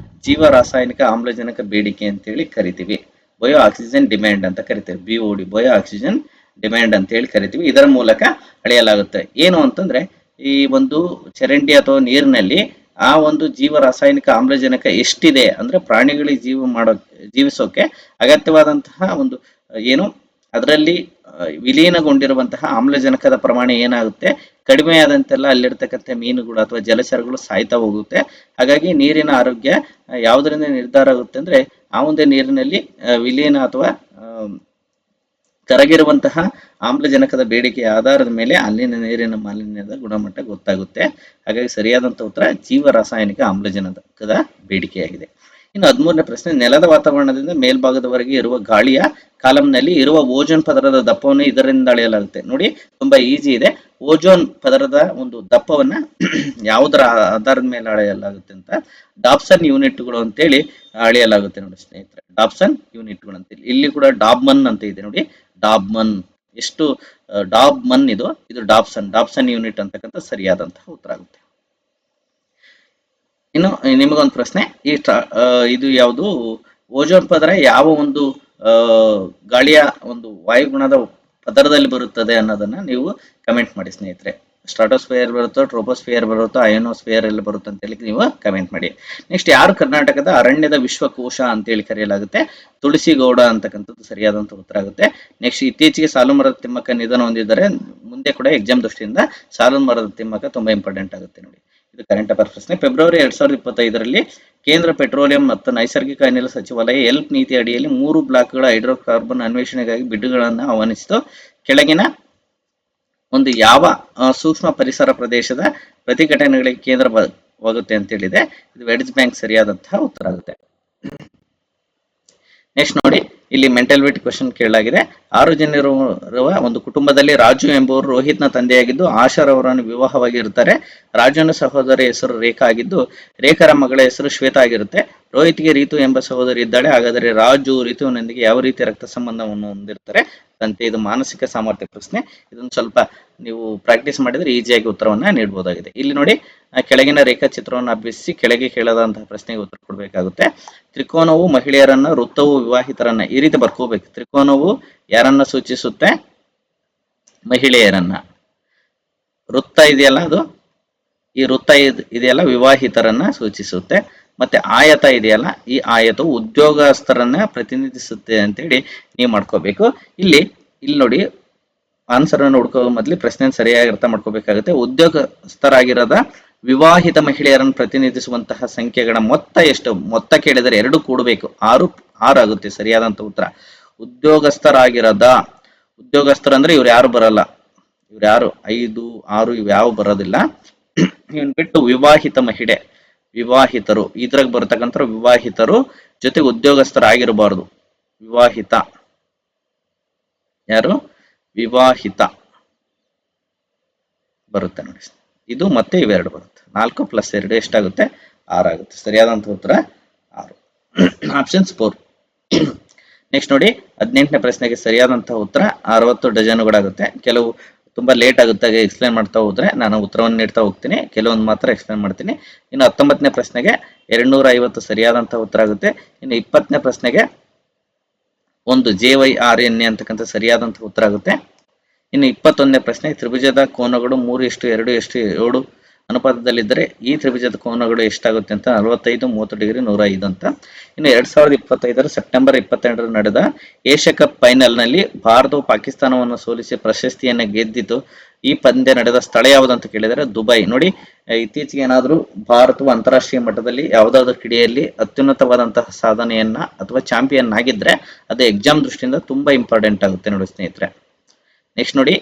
ಜೀವ ರಾಸಾಯನಿಕ ಆಮ್ಲಜನಕ ಬೇಡಿಕೆ ಅಂತೇಳಿ ಕರಿತೀವಿ. ಬಯೋ ಆಕ್ಸಿಜನ್ ಡಿಮ್ಯಾಂಡ್ ಅಂತ ಕರಿತೀವಿ. BOD, ಬಯೋ ಆಕ್ಸಿಜನ್ ಡಿಮ್ಯಾಂಡ್ ಅಂತ ಹೇಳಿ ಕರಿತೀವಿ. ಇದರ ಮೂಲಕ ಅಳೆಯಲಾಗುತ್ತೆ. ಏನು ಅಂತಂದ್ರೆ, ಈ ಒಂದು ಚರಂಡಿ ಅಥವಾ ನೀರಿನಲ್ಲಿ ಆ ಒಂದು ಜೀವ ರಾಸಾಯನಿಕ ಆಮ್ಲಜನಕ ಎಷ್ಟಿದೆ ಅಂದ್ರೆ ಪ್ರಾಣಿಗಳಿಗೆ ಜೀವಿಸೋಕೆ ಅಗತ್ಯವಾದಂತಹ ಒಂದು ಏನು ಅದರಲ್ಲಿ ವಿಲೀನಗೊಂಡಿರುವಂತಹ ಆಮ್ಲಜನಕದ ಪ್ರಮಾಣ ಏನಾಗುತ್ತೆ, ಕಡಿಮೆ ಆದಂತೆಲ್ಲ ಅಲ್ಲಿರ್ತಕ್ಕಂಥ ಮೀನುಗಳು ಅಥವಾ ಜಲಚರಗಳು ಸಾಯ್ತಾ ಹೋಗುತ್ತೆ. ಹಾಗಾಗಿ ನೀರಿನ ಆರೋಗ್ಯ ಯಾವುದರಿಂದ ನಿರ್ಧಾರ ಆಗುತ್ತೆ ಅಂದ್ರೆ ಆ ಒಂದು ನೀರಿನಲ್ಲಿ ವಿಲೀನ ಅಥವಾ ಕರಗಿರುವಂತಹ ಆಮ್ಲಜನಕದ ಬೇಡಿಕೆಯ ಆಧಾರದ ಮೇಲೆ ಅಲ್ಲಿನ ನೀರಿನ ಮಾಲಿನ್ಯದ ಗುಣಮಟ್ಟ ಗೊತ್ತಾಗುತ್ತೆ. ಹಾಗಾಗಿ ಸರಿಯಾದಂತಹ ಉತ್ತರ ಜೀವ ರಾಸಾಯನಿಕ ಆಮ್ಲಜನಕದ ಬೇಡಿಕೆಯಾಗಿದೆ. ಇನ್ನು 13ನೇ ಪ್ರಶ್ನೆ, ನೆಲದ ವಾತಾವರಣದಿಂದ ಮೇಲ್ಭಾಗದವರೆಗೆ ಇರುವ ಗಾಳಿಯ ಕಾಲಂನಲ್ಲಿ ಇರುವ ಓಜೋನ್ ಪದರದ ದಪ್ಪವನ್ನು ಇದರಿಂದ ಅಳೆಯಲಾಗುತ್ತೆ. ನೋಡಿ, ತುಂಬಾ ಈಸಿ ಇದೆ. ಓಜೋನ್ ಪದರದ ಒಂದು ದಪ್ಪವನ್ನ ಯಾವುದರ ಆಧಾರದ ಮೇಲೆ ಅಳೆಯಲಾಗುತ್ತೆ ಅಂತ ಡಾಬ್ಸನ್ ಯೂನಿಟ್ಗಳು ಅಂತೇಳಿ ಅಳೆಯಲಾಗುತ್ತೆ ನೋಡಿ ಸ್ನೇಹಿತರೆ. ಡಾಬ್ಸನ್ ಯೂನಿಟ್ಗಳು ಅಂತೇಳಿ, ಇಲ್ಲಿ ಕೂಡ ಡಾಬ್ಮನ್ ಅಂತ ಇದೆ ನೋಡಿ, ಡಾಬ್ಮನ್. ಎಷ್ಟು ಡಾಬ್ಮನ್ ಇದು ಡಾಬ್ಸನ್ ಯೂನಿಟ್ ಅಂತಕ್ಕಂಥ ಸರಿಯಾದಂತಹ ಉತ್ತರ ಆಗುತ್ತೆ. ಇನ್ನು ನಿಮಗೊಂದು ಪ್ರಶ್ನೆ, ಇದು ಯಾವುದು ಓಜೋನ್ ಪದರ ಯಾವ ಒಂದು ಗಾಳಿಯ ಒಂದು ವಾಯುಗುಣದ ಪದರದಲ್ಲಿ ಬರುತ್ತದೆ ಅನ್ನೋದನ್ನ ನೀವು ಕಮೆಂಟ್ ಮಾಡಿ ಸ್ನೇಹಿತರೆ. ಸ್ಟ್ರಾಟೋಸ್ಫಿಯರ್ ಬರುತ್ತೋ, ಟ್ರೋಪೋಸ್ಫಿಯರ್ ಬರುತ್ತೋ, ಅಯೋನೋಸ್ಫಿಯರ್ ಎಲ್ಲ ಬರುತ್ತೋ ಅಂತ ಹೇಳಿ ನೀವು ಕಮೆಂಟ್ ಮಾಡಿ. ನೆಕ್ಸ್ಟ್, ಯಾರು ಕರ್ನಾಟಕದ ಅರಣ್ಯದ ವಿಶ್ವಕೋಶ ಅಂತೇಳಿ ಕರೆಯಲಾಗುತ್ತೆ? ತುಳಸಿಗೌಡ ಅಂತಕ್ಕಂಥದ್ದು ಸರಿಯಾದಂತ ಉತ್ತರ ಆಗುತ್ತೆ. ನೆಕ್ಸ್ಟ್, ಇತ್ತೀಚೆಗೆ ಸಾಲು ಮರದ ತಿಮ್ಮಕ್ಕ ನಿಧನ ಹೊಂದಿದ್ದಾರೆ. ಮುಂದೆ ಕೂಡ ಎಕ್ಸಾಮ್ ದೃಷ್ಟಿಯಿಂದ ಸಾಲು ಮರದ ತಿಮ್ಮಕ್ಕ ತುಂಬಾ ಇಂಪಾರ್ಟೆಂಟ್ ಆಗುತ್ತೆ ನೋಡಿ. ಇದು ಕರೆಂಟ್ ಅಫೇರ್ ಪ್ರಶ್ನೆ. ಫೆಬ್ರವರಿ 2025ರಲ್ಲಿ ಕೇಂದ್ರ ಪೆಟ್ರೋಲಿಯಂ ಮತ್ತು ನೈಸರ್ಗಿಕ ಅನಿಲ ಸಚಿವಾಲಯ ಎಲ್ಪ್ ನೀತಿ ಅಡಿಯಲ್ಲಿ 3 ಬ್ಲಾಕ್ಗಳ ಹೈಡ್ರೋಕಾರ್ಬನ್ ಅನ್ವೇಷಣೆಗಾಗಿ ಬಿಡ್ಗಳನ್ನು ಆಹ್ವಾನಿಸಿತು. ಕೆಳಗಿನ ಒಂದು ಯಾವ ಸೂಕ್ಷ್ಮ ಪರಿಸರ ಪ್ರದೇಶದ ಪ್ರತಿಘಟನೆಗಳಿಗೆ ಕೇಂದ್ರವಾಗುತ್ತೆ ಅಂತ ಹೇಳಿದೆ? ಇದು ವೆಡ್ಜ್ ಬ್ಯಾಂಕ್ ಸರಿಯಾದಂತಹ ಉತ್ತರ ಆಗುತ್ತೆ. ನೆಕ್ಸ್ಟ್ ನೋಡಿ, ಇಲ್ಲಿ ಮೆಂಟಲ್ ಕ್ವಶನ್ ಕೇಳಲಾಗಿದೆ. 6 ಜನರಿರುವ ಒಂದು ಕುಟುಂಬದಲ್ಲಿ ರಾಜು ಎಂಬುವರು ರೋಹಿತ್ನ ತಂದೆಯಾಗಿದ್ದು ಆಶಾರವರನ್ನು ವಿವಾಹವಾಗಿರುತ್ತಾರೆ. ರಾಜುನ ಸಹೋದರಿ ಹೆಸರು ರೇಖಾ ಆಗಿದ್ದು ರೇಖಾರ ಮಗಳ ಹೆಸರು ಶ್ವೇತಾ ಆಗಿರುತ್ತೆ. ರೋಹಿತ್ಗೆ ರೀತು ಎಂಬ ಸಹೋದರಿ ಇದ್ದಾಳೆ. ಹಾಗಾದರೆ ರಾಜು ರಿತುವಿನೊಂದಿಗೆ ಯಾವ ರೀತಿ ರಕ್ತ ಸಂಬಂಧವನ್ನು ಹೊಂದಿರ್ತಾರೆ ಅಂತೆ? ಇದು ಮಾನಸಿಕ ಸಾಮರ್ಥ್ಯ ಪ್ರಶ್ನೆ. ಇದನ್ನು ಸ್ವಲ್ಪ ನೀವು ಪ್ರಾಕ್ಟೀಸ್ ಮಾಡಿದ್ರೆ ಈಸಿಯಾಗಿ ಉತ್ತರವನ್ನ ನೀಡಬಹುದಾಗಿದೆ. ಇಲ್ಲಿ ನೋಡಿ, ಕೆಳಗಿನ ರೇಖಾಚಿತ್ರವನ್ನು ಅಭ್ಯಸಿಸಿ ಕೆಳಗೆ ಕೇಳದಂತಹ ಪ್ರಶ್ನೆಗೆ ಉತ್ತರ ಕೊಡಬೇಕಾಗುತ್ತೆ. ತ್ರಿಕೋನವು ಮಹಿಳೆಯರನ್ನ, ವೃತ್ತವು ವಿವಾಹಿತರನ್ನ, ಈ ರೀತಿ ಬರ್ಕೋಬೇಕು. ತ್ರಿಕೋನವು ಯಾರನ್ನ ಸೂಚಿಸುತ್ತೆ? ಮಹಿಳೆಯರನ್ನ. ವೃತ್ತ ಇದೆಯಲ್ಲ, ಅದು ಈ ವೃತ್ತ ಇದೆಯಲ್ಲ ವಿವಾಹಿತರನ್ನ ಸೂಚಿಸುತ್ತೆ. ಮತ್ತೆ ಆಯತ ಇದೆಯಲ್ಲ, ಈ ಆಯತವು ಉದ್ಯೋಗಸ್ಥರನ್ನ ಪ್ರತಿನಿಧಿಸುತ್ತೆ ಅಂತೇಳಿ ನೀವು ಮಾಡ್ಕೋಬೇಕು. ಇಲ್ಲಿ ನೋಡಿ, ಆನ್ಸರ್ ಅನ್ನು ಹುಡ್ಕೋ ಮೊದಲು ಪ್ರಶ್ನೆ ಸರಿಯಾಗಿ ಅರ್ಥ ಮಾಡ್ಕೋಬೇಕಾಗುತ್ತೆ. ಉದ್ಯೋಗಸ್ಥರಾಗಿರದ ವಿವಾಹಿತ ಮಹಿಳೆಯರನ್ನು ಪ್ರತಿನಿಧಿಸುವಂತಹ ಸಂಖ್ಯೆಗಳ ಮೊತ್ತ ಎಷ್ಟು? ಮೊತ್ತ ಕೇಳಿದರೆ 2 ಕೂಡಬೇಕು, 6 ಆಗುತ್ತೆ ಸರಿಯಾದಂತ ಉತ್ತರ. ಉದ್ಯೋಗಸ್ಥರು ಅಂದ್ರೆ ಇವ್ರು ಯಾರು ಬರಲ್ಲ, ಇವ್ರು ಯಾರು 5, 6 ಇವ್ ಯಾವ ಬರೋದಿಲ್ಲ. ಇವನ್ ಬಿಟ್ಟು ವಿವಾಹಿತ ಮಹಿಳೆ, ವಿವಾಹಿತರು ಇದ್ರಾಗ ಬರ್ತಕ್ಕಂಥ ವಿವಾಹಿತರು ಜೊತೆಗೆ ಉದ್ಯೋಗಸ್ಥರಾಗಿರಬಾರದು. ವಿವಾಹಿತ ಯಾರು? ವಿವಾಹಿತ ಬರುತ್ತೆ ನೋಡಿ. ಇದು ಮತ್ತೆ ಇವೆರಡು ಬರುತ್ತೆ. 4 + 2 ಎಷ್ಟಾಗುತ್ತೆ? 6 ಆಗುತ್ತೆ. ಸರಿಯಾದಂತ ಉತ್ತರ 6, ಆಪ್ಷನ್ 4. ನೆಕ್ಸ್ಟ್ ನೋಡಿ, 18ನೇ ಪ್ರಶ್ನೆಗೆ ಸರಿಯಾದಂತಹ ಉತ್ತರ 60 ಡಜನ್ಗಳಾಗುತ್ತೆ. ಕೆಲವು ತುಂಬಾ ಲೇಟ್ ಆಗುತ್ತೆ, ಎಕ್ಸ್ಪ್ಲೇನ್ ಮಾಡ್ತಾ ಹೋದ್ರೆ ನಾನು ಉತ್ತರವನ್ನು ನೀಡ್ತಾ ಹೋಗ್ತೀನಿ, ಕೆಲವೊಂದು ಮಾತ್ರ ಎಕ್ಸ್ಪ್ಲೇನ್ ಮಾಡ್ತೀನಿ. ಇನ್ನು 19ನೇ ಪ್ರಶ್ನೆಗೆ 250 ಸರಿಯಾದಂತಹ ಉತ್ತರ ಆಗುತ್ತೆ. ಇನ್ನು 20ನೇ ಪ್ರಶ್ನೆಗೆ ಒಂದು JYRNA ಅಂತಕ್ಕಂಥ ಸರಿಯಾದಂತಹ ಉತ್ತರ ಆಗುತ್ತೆ. ಇನ್ನು 21ನೇ ಪ್ರಶ್ನೆ, ತ್ರಿಭುಜದ ಕೋನಗಳು 3:2:7 ಅನುಪಾತದಲ್ಲಿದ್ದರೆ ಈ ತ್ರಿಭುಜದ ಕೋನಗಳು ಎಷ್ಟಾಗುತ್ತೆ ಅಂತ? 45, 30 ಡಿಗ್ರಿ, 105 ಅಂತ. ಇನ್ನು 2025 ಸೆಪ್ಟೆಂಬರ್ 22 ನಡೆದ ಏಷ್ಯಾ ಕಪ್ ಫೈನಲ್ ನಲ್ಲಿ ಭಾರತವು ಪಾಕಿಸ್ತಾನವನ್ನು ಸೋಲಿಸಿ ಪ್ರಶಸ್ತಿಯನ್ನ ಗೆದ್ದಿತು. ಈ ಪಂದ್ಯ ನಡೆದ ಸ್ಥಳ ಯಾವುದು ಅಂತ ಕೇಳಿದರೆ ದುಬೈ. ನೋಡಿ, ಇತ್ತೀಚೆಗೆ ಏನಾದರೂ ಭಾರತವು ಅಂತಾರಾಷ್ಟ್ರೀಯ ಮಟ್ಟದಲ್ಲಿ ಯಾವುದಾದ್ರೂ ಕ್ರೀಡೆಯಲ್ಲಿ ಅತ್ಯುನ್ನತವಾದಂತಹ ಸಾಧನೆಯನ್ನ ಅಥವಾ ಚಾಂಪಿಯನ್ ಆಗಿದ್ರೆ ಅದು ಎಕ್ಸಾಮ್ ದೃಷ್ಟಿಯಿಂದ ತುಂಬಾ ಇಂಪಾರ್ಟೆಂಟ್ ಆಗುತ್ತೆ ನೋಡಿ ಸ್ನೇಹಿತರೆ. ನೆಕ್ಸ್ಟ್ ನೋಡಿ,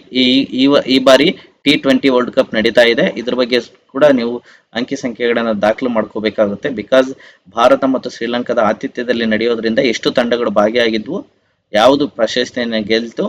ಈ ಬಾರಿ T20 ವರ್ಲ್ಡ್ ಕಪ್ ನಡೀತಾ ಇದೆ. ಇದ್ರ ಬಗ್ಗೆ ಕೂಡ ನೀವು ಅಂಕಿ ಸಂಖ್ಯೆಗಳನ್ನ ದಾಖಲು ಮಾಡ್ಕೋಬೇಕಾಗುತ್ತೆ. ಬಿಕಾಸ್ ಭಾರತ ಮತ್ತು ಶ್ರೀಲಂಕಾದ ಆತಿಥ್ಯದಲ್ಲಿ ನಡೆಯೋದ್ರಿಂದ ಎಷ್ಟು ತಂಡಗಳು ಭಾಗಿಯಾಗಿದ್ವು, ಯಾವುದು ಪ್ರಶಸ್ತಿಯನ್ನು ಗೆಲ್ತು,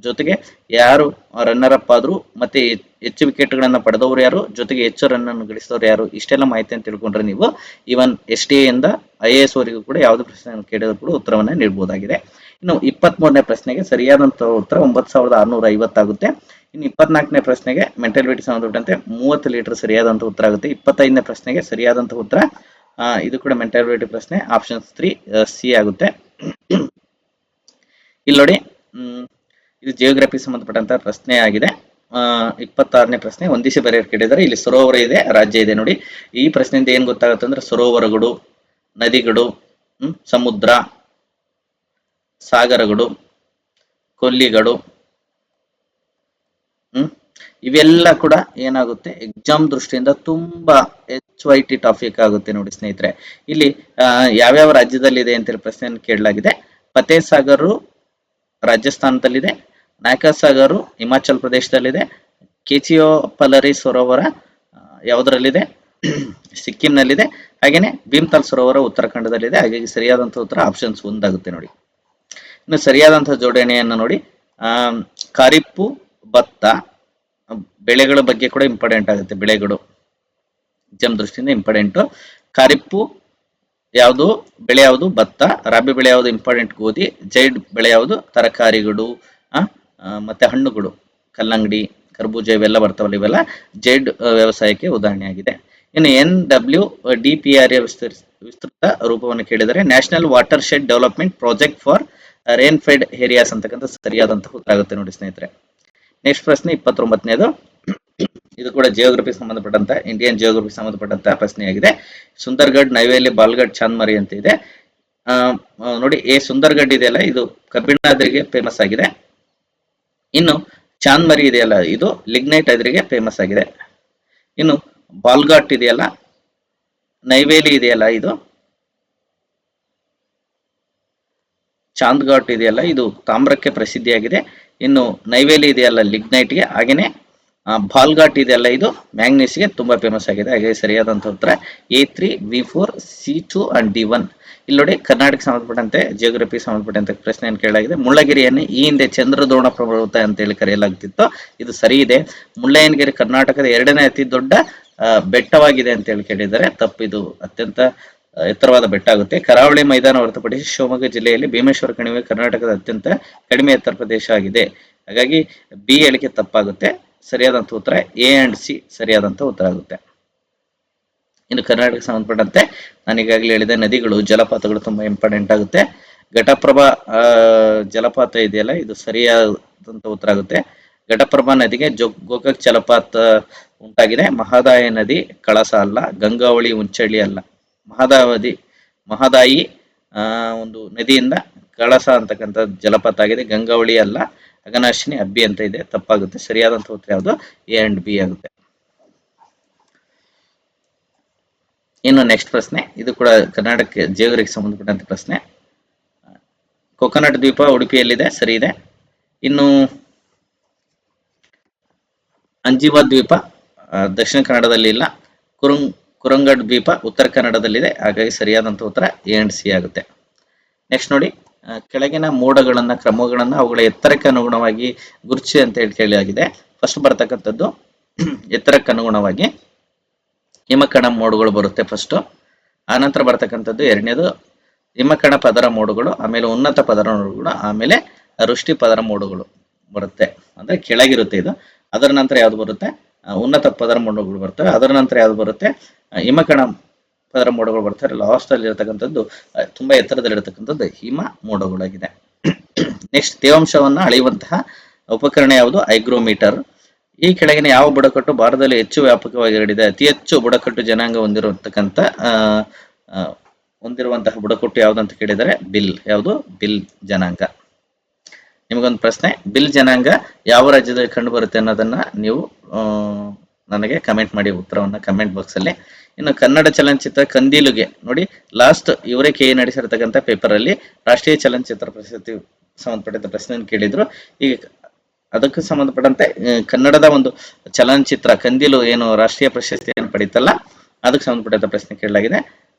ಜೊತೆಗೆ ಯಾರು ರನ್ನರ್ ಅಪ್ ಆದ್ರು, ಮತ್ತೆ ಹೆಚ್ಚು ವಿಕೆಟ್ಗಳನ್ನ ಪಡೆದವರು ಯಾರು, ಜೊತೆಗೆ ಹೆಚ್ಚು ರನ್ ಅನ್ನು ಗಳಿಸಿದವರು ಯಾರು, ಇಷ್ಟೆಲ್ಲ ಮಾಹಿತಿಯನ್ನು ತಿಳ್ಕೊಂಡ್ರೆ ನೀವು ಈವನ್ STA ಇಂದ IAS ವರೆಗೂ ಕೂಡ ಯಾವ್ದು ಪ್ರಶ್ನೆಯನ್ನು ಕೇಳಿದ್ರು ಕೂಡ ಉತ್ತರವನ್ನ ನೀಡಬಹುದಾಗಿದೆ. ಇನ್ನು 23ನೇ ಪ್ರಶ್ನೆಗೆ ಸರಿಯಾದಂತಹ ಉತ್ತರ 9650 ಆಗುತ್ತೆ. ಇನ್ನು 24ನೇ ಪ್ರಶ್ನೆಗೆ ಮೆಂಟಲಿಟಿ ಸಂಬಂಧಪಟ್ಟಂತೆ 30 ಲೀಟರ್ ಸರಿಯಾದಂತ ಉತ್ತರ ಆಗುತ್ತೆ. 25ನೇ ಪ್ರಶ್ನೆಗೆ ಸರಿಯಾದಂತ ಉತ್ತರ ಇದು ಕೂಡ ಮೆಂಟಲಿಟಿ ಪ್ರಶ್ನೆ, ಆಪ್ಷನ್ 3 C ಆಗುತ್ತೆ. ಇಲ್ಲಿ ನೋಡಿ, ಇದು ಜಿಯೋಗ್ರಫಿ ಸಂಬಂಧಪಟ್ಟಂತ ಪ್ರಶ್ನೆ ಆಗಿದೆ. 26ನೇ ಪ್ರಶ್ನೆ, ಹೊಂದಿಸಿ ಬರೆಯಲು ಕೇಳಿದರೆ ಇಲ್ಲಿ ಸರೋವರ ಇದೆ, ರಾಜ್ಯ ಇದೆ. ನೋಡಿ, ಈ ಪ್ರಶ್ನೆಯಿಂದ ಏನ್ ಗೊತ್ತಾಗುತ್ತೆ ಅಂದ್ರೆ ಸರೋವರಗಳು, ನದಿಗಳು, ಸಮುದ್ರ, ಸಾಗರಗಳು, ಕೊಲ್ಲಿಗಳು, ಇವೆಲ್ಲ ಕೂಡ ಏನಾಗುತ್ತೆ ಎಕ್ಸಾಮ್ ದೃಷ್ಟಿಯಿಂದ ತುಂಬಾ HYT ಟಾಪಿಕ್ ಆಗುತ್ತೆ ನೋಡಿ ಸ್ನೇಹಿತರೆ. ಇಲ್ಲಿ ಯಾವ್ಯಾವ ರಾಜ್ಯದಲ್ಲಿದೆ ಅಂತೇಳಿ ಪ್ರಶ್ನೆಯನ್ನು ಕೇಳಲಾಗಿದೆ. ಫತೇ ಸಾಗರ್ ರಾಜಸ್ಥಾನದಲ್ಲಿದೆ, ನಾಯಕ ಸಾಗರ್ ಹಿಮಾಚಲ್ ಪ್ರದೇಶದಲ್ಲಿದೆ, ಕೆಚಿಯೋ ಪಲರಿ ಸರೋವರ ಯಾವುದರಲ್ಲಿದೆ ಸಿಕ್ಕಿಂನಲ್ಲಿದೆ, ಹಾಗೇನೆ ಭೀಮ್ತಾಲ್ ಸರೋವರ ಉತ್ತರಾಖಂಡದಲ್ಲಿದೆ. ಹಾಗಾಗಿ ಸರಿಯಾದಂತಹ ಉತ್ತರ ಆಪ್ಷನ್ಸ್ 1 ಆಗುತ್ತೆ ನೋಡಿ. ಇನ್ನು ಸರಿಯಾದಂತಹ ಜೋಡಣೆಯನ್ನು ನೋಡಿ, ಖಾರಿಪ್ಪು ಭತ್ತ ಬೆಳೆಗಳ ಬಗ್ಗೆ ಕೂಡ ಇಂಪಾರ್ಟೆಂಟ್ ಆಗುತ್ತೆ. ಬೆಳೆಗಳು ಎಕ್ಸಾಮ್ ದೃಷ್ಟಿಯಿಂದ ಇಂಪಾರ್ಟೆಂಟ್. ಖಾರಿಪ್ಪು ಯಾವುದು ಬೆಳೆ ಯಾವುದು ಭತ್ತ, ರಾಬಿ ಬೆಳೆ ಯಾವುದು ಇಂಪಾರ್ಟೆಂಟ್ ಗೋಧಿ, ಜೈಡ್ ಬೆಳೆ ಯಾವುದು ತರಕಾರಿಗಳು, ಮತ್ತೆ ಹಣ್ಣುಗಳು ಕಲ್ಲಂಗಡಿ ಕರ್ಬೂಜ ಇವೆಲ್ಲ ಬರ್ತಾವಲ್ಲ, ಇವೆಲ್ಲ ಜೈಡ್ ವ್ಯವಸಾಯಕ್ಕೆ ಉದಾಹರಣೆ ಆಗಿದೆ. ಇನ್ನು NWDPRA ವಿಸ್ತೃತ ರೂಪವನ್ನು ಕೇಳಿದರೆ national water shed development project for rain Fed areas ಅಂತಕ್ಕಂಥ ಸರಿಯಾದಂತಹ ಉತ್ತರ ಆಗುತ್ತೆ ನೋಡಿ ಸ್ನೇಹಿತರೆ. ನೆಕ್ಸ್ಟ್ ಪ್ರಶ್ನೆ 29ನೇದು. ಇದು ಕೂಡ ಜಿಯೋಗ್ರಫಿ ಸಂಬಂಧಪಟ್ಟಂತ ಇಂಡಿಯನ್ ಜಿಯೋಗ್ರಫಿ ಸಂಬಂಧಪಟ್ಟಂತಹ ಪ್ರಶ್ನೆಯಾಗಿದೆ. ಸುಂದರ್ಗಢ್, ನೈವೇಲಿ, ಬಾಲ್ಗಢ್, ಚಾಂದ್ಮರಿ ಅಂತ ಇದೆ. ನೋಡಿ ಸುಂದರ್ಗಢ್ ಇದೆಯಲ್ಲ ಇದು ಕಬ್ಬಿಣಾದ್ರಿಗೆ ಫೇಮಸ್ ಆಗಿದೆ. ಇನ್ನು ಚಾಂದ್ಮರಿ ಇದೆಯಲ್ಲ ಇದು ಲಿಗ್ನೈಟ್ ಅದ್ರಿಗೆ ಫೇಮಸ್ ಆಗಿದೆ. ಇನ್ನು ಬಾಲ್ಘಾಟ್ ಇದೆಯಲ್ಲ, ನೈವೇಲಿ ಇದೆಯಲ್ಲ ಇದು ಚಾಂದ್ಘಾಟ್ ಇದೆಯಲ್ಲ ಇದು ತಾಮ್ರಕ್ಕೆ ಪ್ರಸಿದ್ಧಿಯಾಗಿದೆ. ಇನ್ನು ನೈವೇಲಿ ಇದೆಯಲ್ಲ ಲಿಗ್ನೈಟ್ಗೆ, ಹಾಗೇನೆ ಬಾಲ್ಘಾಟ್ ಇದೆಯಲ್ಲ ಇದು ಮ್ಯಾಂಗ್ನೀಸ್ಗೆ ತುಂಬಾ ಫೇಮಸ್ ಆಗಿದೆ. ಹಾಗೆ ಸರಿಯಾದಂತಹ ಉತ್ತರ A3, B4, C2 and D1. ಇಲ್ಲಿ ನೋಡಿ ಕರ್ನಾಟಕ ಸಂಬಂಧಪಟ್ಟಂತೆ ಜಿಯೋಗ್ರಫಿ ಸಂಬಂಧಪಟ್ಟಂತೆ ಪ್ರಶ್ನೆಯನ್ನು ಕೇಳಲಾಗಿದೆ. ಮುಳ್ಳಗಿರಿಯನ್ನು ಈ ಹಿಂದೆ ಚಂದ್ರದ್ರೋಣ ಪರ್ವತ ಅಂತ ಹೇಳಿ ಕರೆಯಲಾಗ್ತಿತ್ತು. ಇದು ಸರಿ ಇದೆ. ಮುಳ್ಳಯ್ಯನಗಿರಿ ಕರ್ನಾಟಕದ 2ನೇ ಅತಿ ದೊಡ್ಡ ಬೆಟ್ಟವಾಗಿದೆ ಅಂತ ಹೇಳಿ ಕೇಳಿದ್ದಾರೆ. ತಪ್ಪಿದು ಅತ್ಯಂತ ಎತ್ತರವಾದ ಬೆಟ್ಟ ಆಗುತ್ತೆ. ಕರಾವಳಿ ಮೈದಾನ ಹೊರತುಪಡಿಸಿ ಶಿವಮೊಗ್ಗ ಜಿಲ್ಲೆಯಲ್ಲಿ ಭೀಮೇಶ್ವರ ಕಣಿವೆ ಕರ್ನಾಟಕದ ಅತ್ಯಂತ ಕಡಿಮೆ ಎತ್ತರ ಪ್ರದೇಶ ಆಗಿದೆ. ಹಾಗಾಗಿ ಬಿ ಹೇಳಿಕೆ ತಪ್ಪಾಗುತ್ತೆ. ಸರಿಯಾದಂತ ಉತ್ತರ A and C ಸರಿಯಾದಂತ ಉತ್ತರ ಆಗುತ್ತೆ. ಇನ್ನು ಕರ್ನಾಟಕ ಸಂಬಂಧಪಟ್ಟಂತೆ ನಾನು ಈಗಾಗಲೇ ಹೇಳಿದೆ ನದಿಗಳು ಜಲಪಾತಗಳು ತುಂಬಾ ಇಂಪಾರ್ಟೆಂಟ್ ಆಗುತ್ತೆ. ಘಟಪ್ರಭಾ ಜಲಪಾತ ಇದೆಯಲ್ಲ ಇದು ಸರಿಯಾದಂತ ಉತ್ತರ ಆಗುತ್ತೆ. ಘಟಪ್ರಭಾ ನದಿಗೆ ಗೋಕಾಕ್ ಜಲಪಾತ ಉಂಟಾಗಿದೆ. ಮಹದಾಯಿ ನದಿ ಕಳಸ ಅಲ್ಲ, ಗಂಗಾವಳಿ ಉಂಚಳ್ಳಿ ಅಲ್ಲ. ಮಹದಾಯಿ ಒಂದು ನದಿಯಿಂದ ಕಳಸ ಅಂತಕ್ಕಂಥ ಜಲಪಾತ ಆಗಿದೆ. ಗಂಗಾವಳಿ ಅಲ್ಲ, ಅಘನಾಶಿನಿ ಅಬ್ಬಿ ಅಂತ ಇದೆ. ತಪ್ಪಾಗುತ್ತೆ. ಸರಿಯಾದಂತ ಉತ್ತರ ಯಾವುದು A and B ಆಗುತ್ತೆ. ಇನ್ನು ನೆಕ್ಸ್ಟ್ ಪ್ರಶ್ನೆ, ಇದು ಕೂಡ ಕರ್ನಾಟಕ ಜಿಯೋಗ್ರಫಿಗೆ ಸಂಬಂಧಪಟ್ಟಂತ ಪ್ರಶ್ನೆ. ಕೊಕೊನಟ್ ದ್ವೀಪ ಉಡುಪಿಯಲ್ಲಿದೆ, ಸರಿ ಇದೆ. ಇನ್ನು ಅಂಜಿವಾ ದ್ವೀಪ ದಕ್ಷಿಣ ಕನ್ನಡದಲ್ಲಿ ಇಲ್ಲ. ಕುರಂಗಡ್ ದ್ವೀಪ ಉತ್ತರ ಕನ್ನಡದಲ್ಲಿದೆ. ಹಾಗಾಗಿ ಸರಿಯಾದಂತ ಉತ್ತರ A and C ಆಗುತ್ತೆ. ನೆಕ್ಸ್ಟ್ ನೋಡಿ, ಕೆಳಗಿನ ಮೋಡಗಳನ್ನ ಕ್ರಮಗಳನ್ನ ಅವುಗಳ ಎತ್ತರಕ್ಕೆ ಅನುಗುಣವಾಗಿ ಗುರುತಿಸಿ ಅಂತ ಹೇಳಿ ಕೇಳಲಾಗಿದೆ. ಫಸ್ಟ್ ಬರ್ತಕ್ಕಂಥದ್ದು ಎತ್ತರಕ್ಕೆ ಅನುಗುಣವಾಗಿ ಹಿಮಕಣ ಮೋಡಗಳು ಬರುತ್ತೆ ಫಸ್ಟ್. ಆನಂತರ ಬರ್ತಕ್ಕಂಥದ್ದು ಎರಡನೇದು ಹಿಮಕಣ ಪದರ ಮೋಡಗಳು, ಆಮೇಲೆ ಉನ್ನತ ಪದರ ಮೋಡಗಳು, ಆಮೇಲೆ ವೃಷ್ಟಿ ಪದರ ಮೋಡಗಳು ಬರುತ್ತೆ. ಅಂದ್ರೆ ಕೆಳಗಿರುತ್ತೆ ಇದು. ಅದರ ನಂತರ ಯಾವ್ದು ಬರುತ್ತೆ? ಉನ್ನತ ಪದರ ಮೋಡಗಳು ಬರ್ತವೆ. ಅದರ ನಂತರ ಯಾವ್ದು ಬರುತ್ತೆ? ಹಿಮಕಣ ಪದರ ಮೋಡಗಳು ಬರ್ತಾರೆ. ಲಾಸ್ಟ್ ಅಲ್ಲಿ ಇರತಕ್ಕಂಥದ್ದು ತುಂಬಾ ಎತ್ತರದಲ್ಲಿ ಇರತಕ್ಕಂಥದ್ದು ಹಿಮ ಮೋಡಗಳಾಗಿದೆ. ನೆಕ್ಸ್ಟ್ ತೇವಾಂಶವನ್ನ ಅಳೆಯುವಂತಹ ಉಪಕರಣ ಯಾವುದು? ಹೈಗ್ರೋಮೀಟರ್. ಈ ಕೆಳಗಿನ ಯಾವ ಬುಡಕಟ್ಟು ಭಾರತದಲ್ಲಿ ಹೆಚ್ಚು ವ್ಯಾಪಕವಾಗಿ ಹರಡಿದೆ? ಅತಿ ಹೆಚ್ಚು ಬುಡಕಟ್ಟು ಜನಾಂಗ ಹೊಂದಿರುವಂತಹ ಬುಡಕಟ್ಟು ಯಾವ್ದು ಅಂತ ಕೇಳಿದರೆ ಬಿಲ್. ಯಾವುದು? ಬಿಲ್ ಜನಾಂಗ. ನಿಮಗೊಂದು ಪ್ರಶ್ನೆ, ಬಿಲ್ ಜನಾಂಗ ಯಾವ ರಾಜ್ಯದಲ್ಲಿ ಕಂಡು ಬರುತ್ತೆ ಅನ್ನೋದನ್ನ ನೀವು ನನಗೆ ಕಮೆಂಟ್ ಮಾಡಿ ಉತ್ತರವನ್ನ ಕಮೆಂಟ್ ಬಾಕ್ಸ್ ಅಲ್ಲಿ. ಇನ್ನು ಕನ್ನಡ ಚಲನಚಿತ್ರ ಕಂದೀಲುಗೆ ನೋಡಿ ಲಾಸ್ಟ್ ಇವರೇ ಕೆ ನಡೆಸಿರ್ತಕ್ಕಂಥ ಪೇಪರ್ ಅಲ್ಲಿ ರಾಷ್ಟ್ರೀಯ ಚಲನಚಿತ್ರ ಪ್ರಶಸ್ತಿ ಸಂಬಂಧಪಟ್ಟ ಪ್ರಶ್ನೆಯನ್ನು ಕೇಳಿದ್ರು. ಈಗ ಅದಕ್ಕೆ ಸಂಬಂಧಪಟ್ಟಂತೆ ಕನ್ನಡದ ಒಂದು ಚಲನಚಿತ್ರ ಕಂದೀಲು ಏನು ರಾಷ್ಟ್ರೀಯ ಪ್ರಶಸ್ತಿಯನ್ನು ಪಡೀತಲ್ಲ ಅದಕ್ಕೆ ಸಂಬಂಧಪಟ್ಟ ಪ್ರಶ್ನೆ ಕೇಳಲಾಗಿದೆ.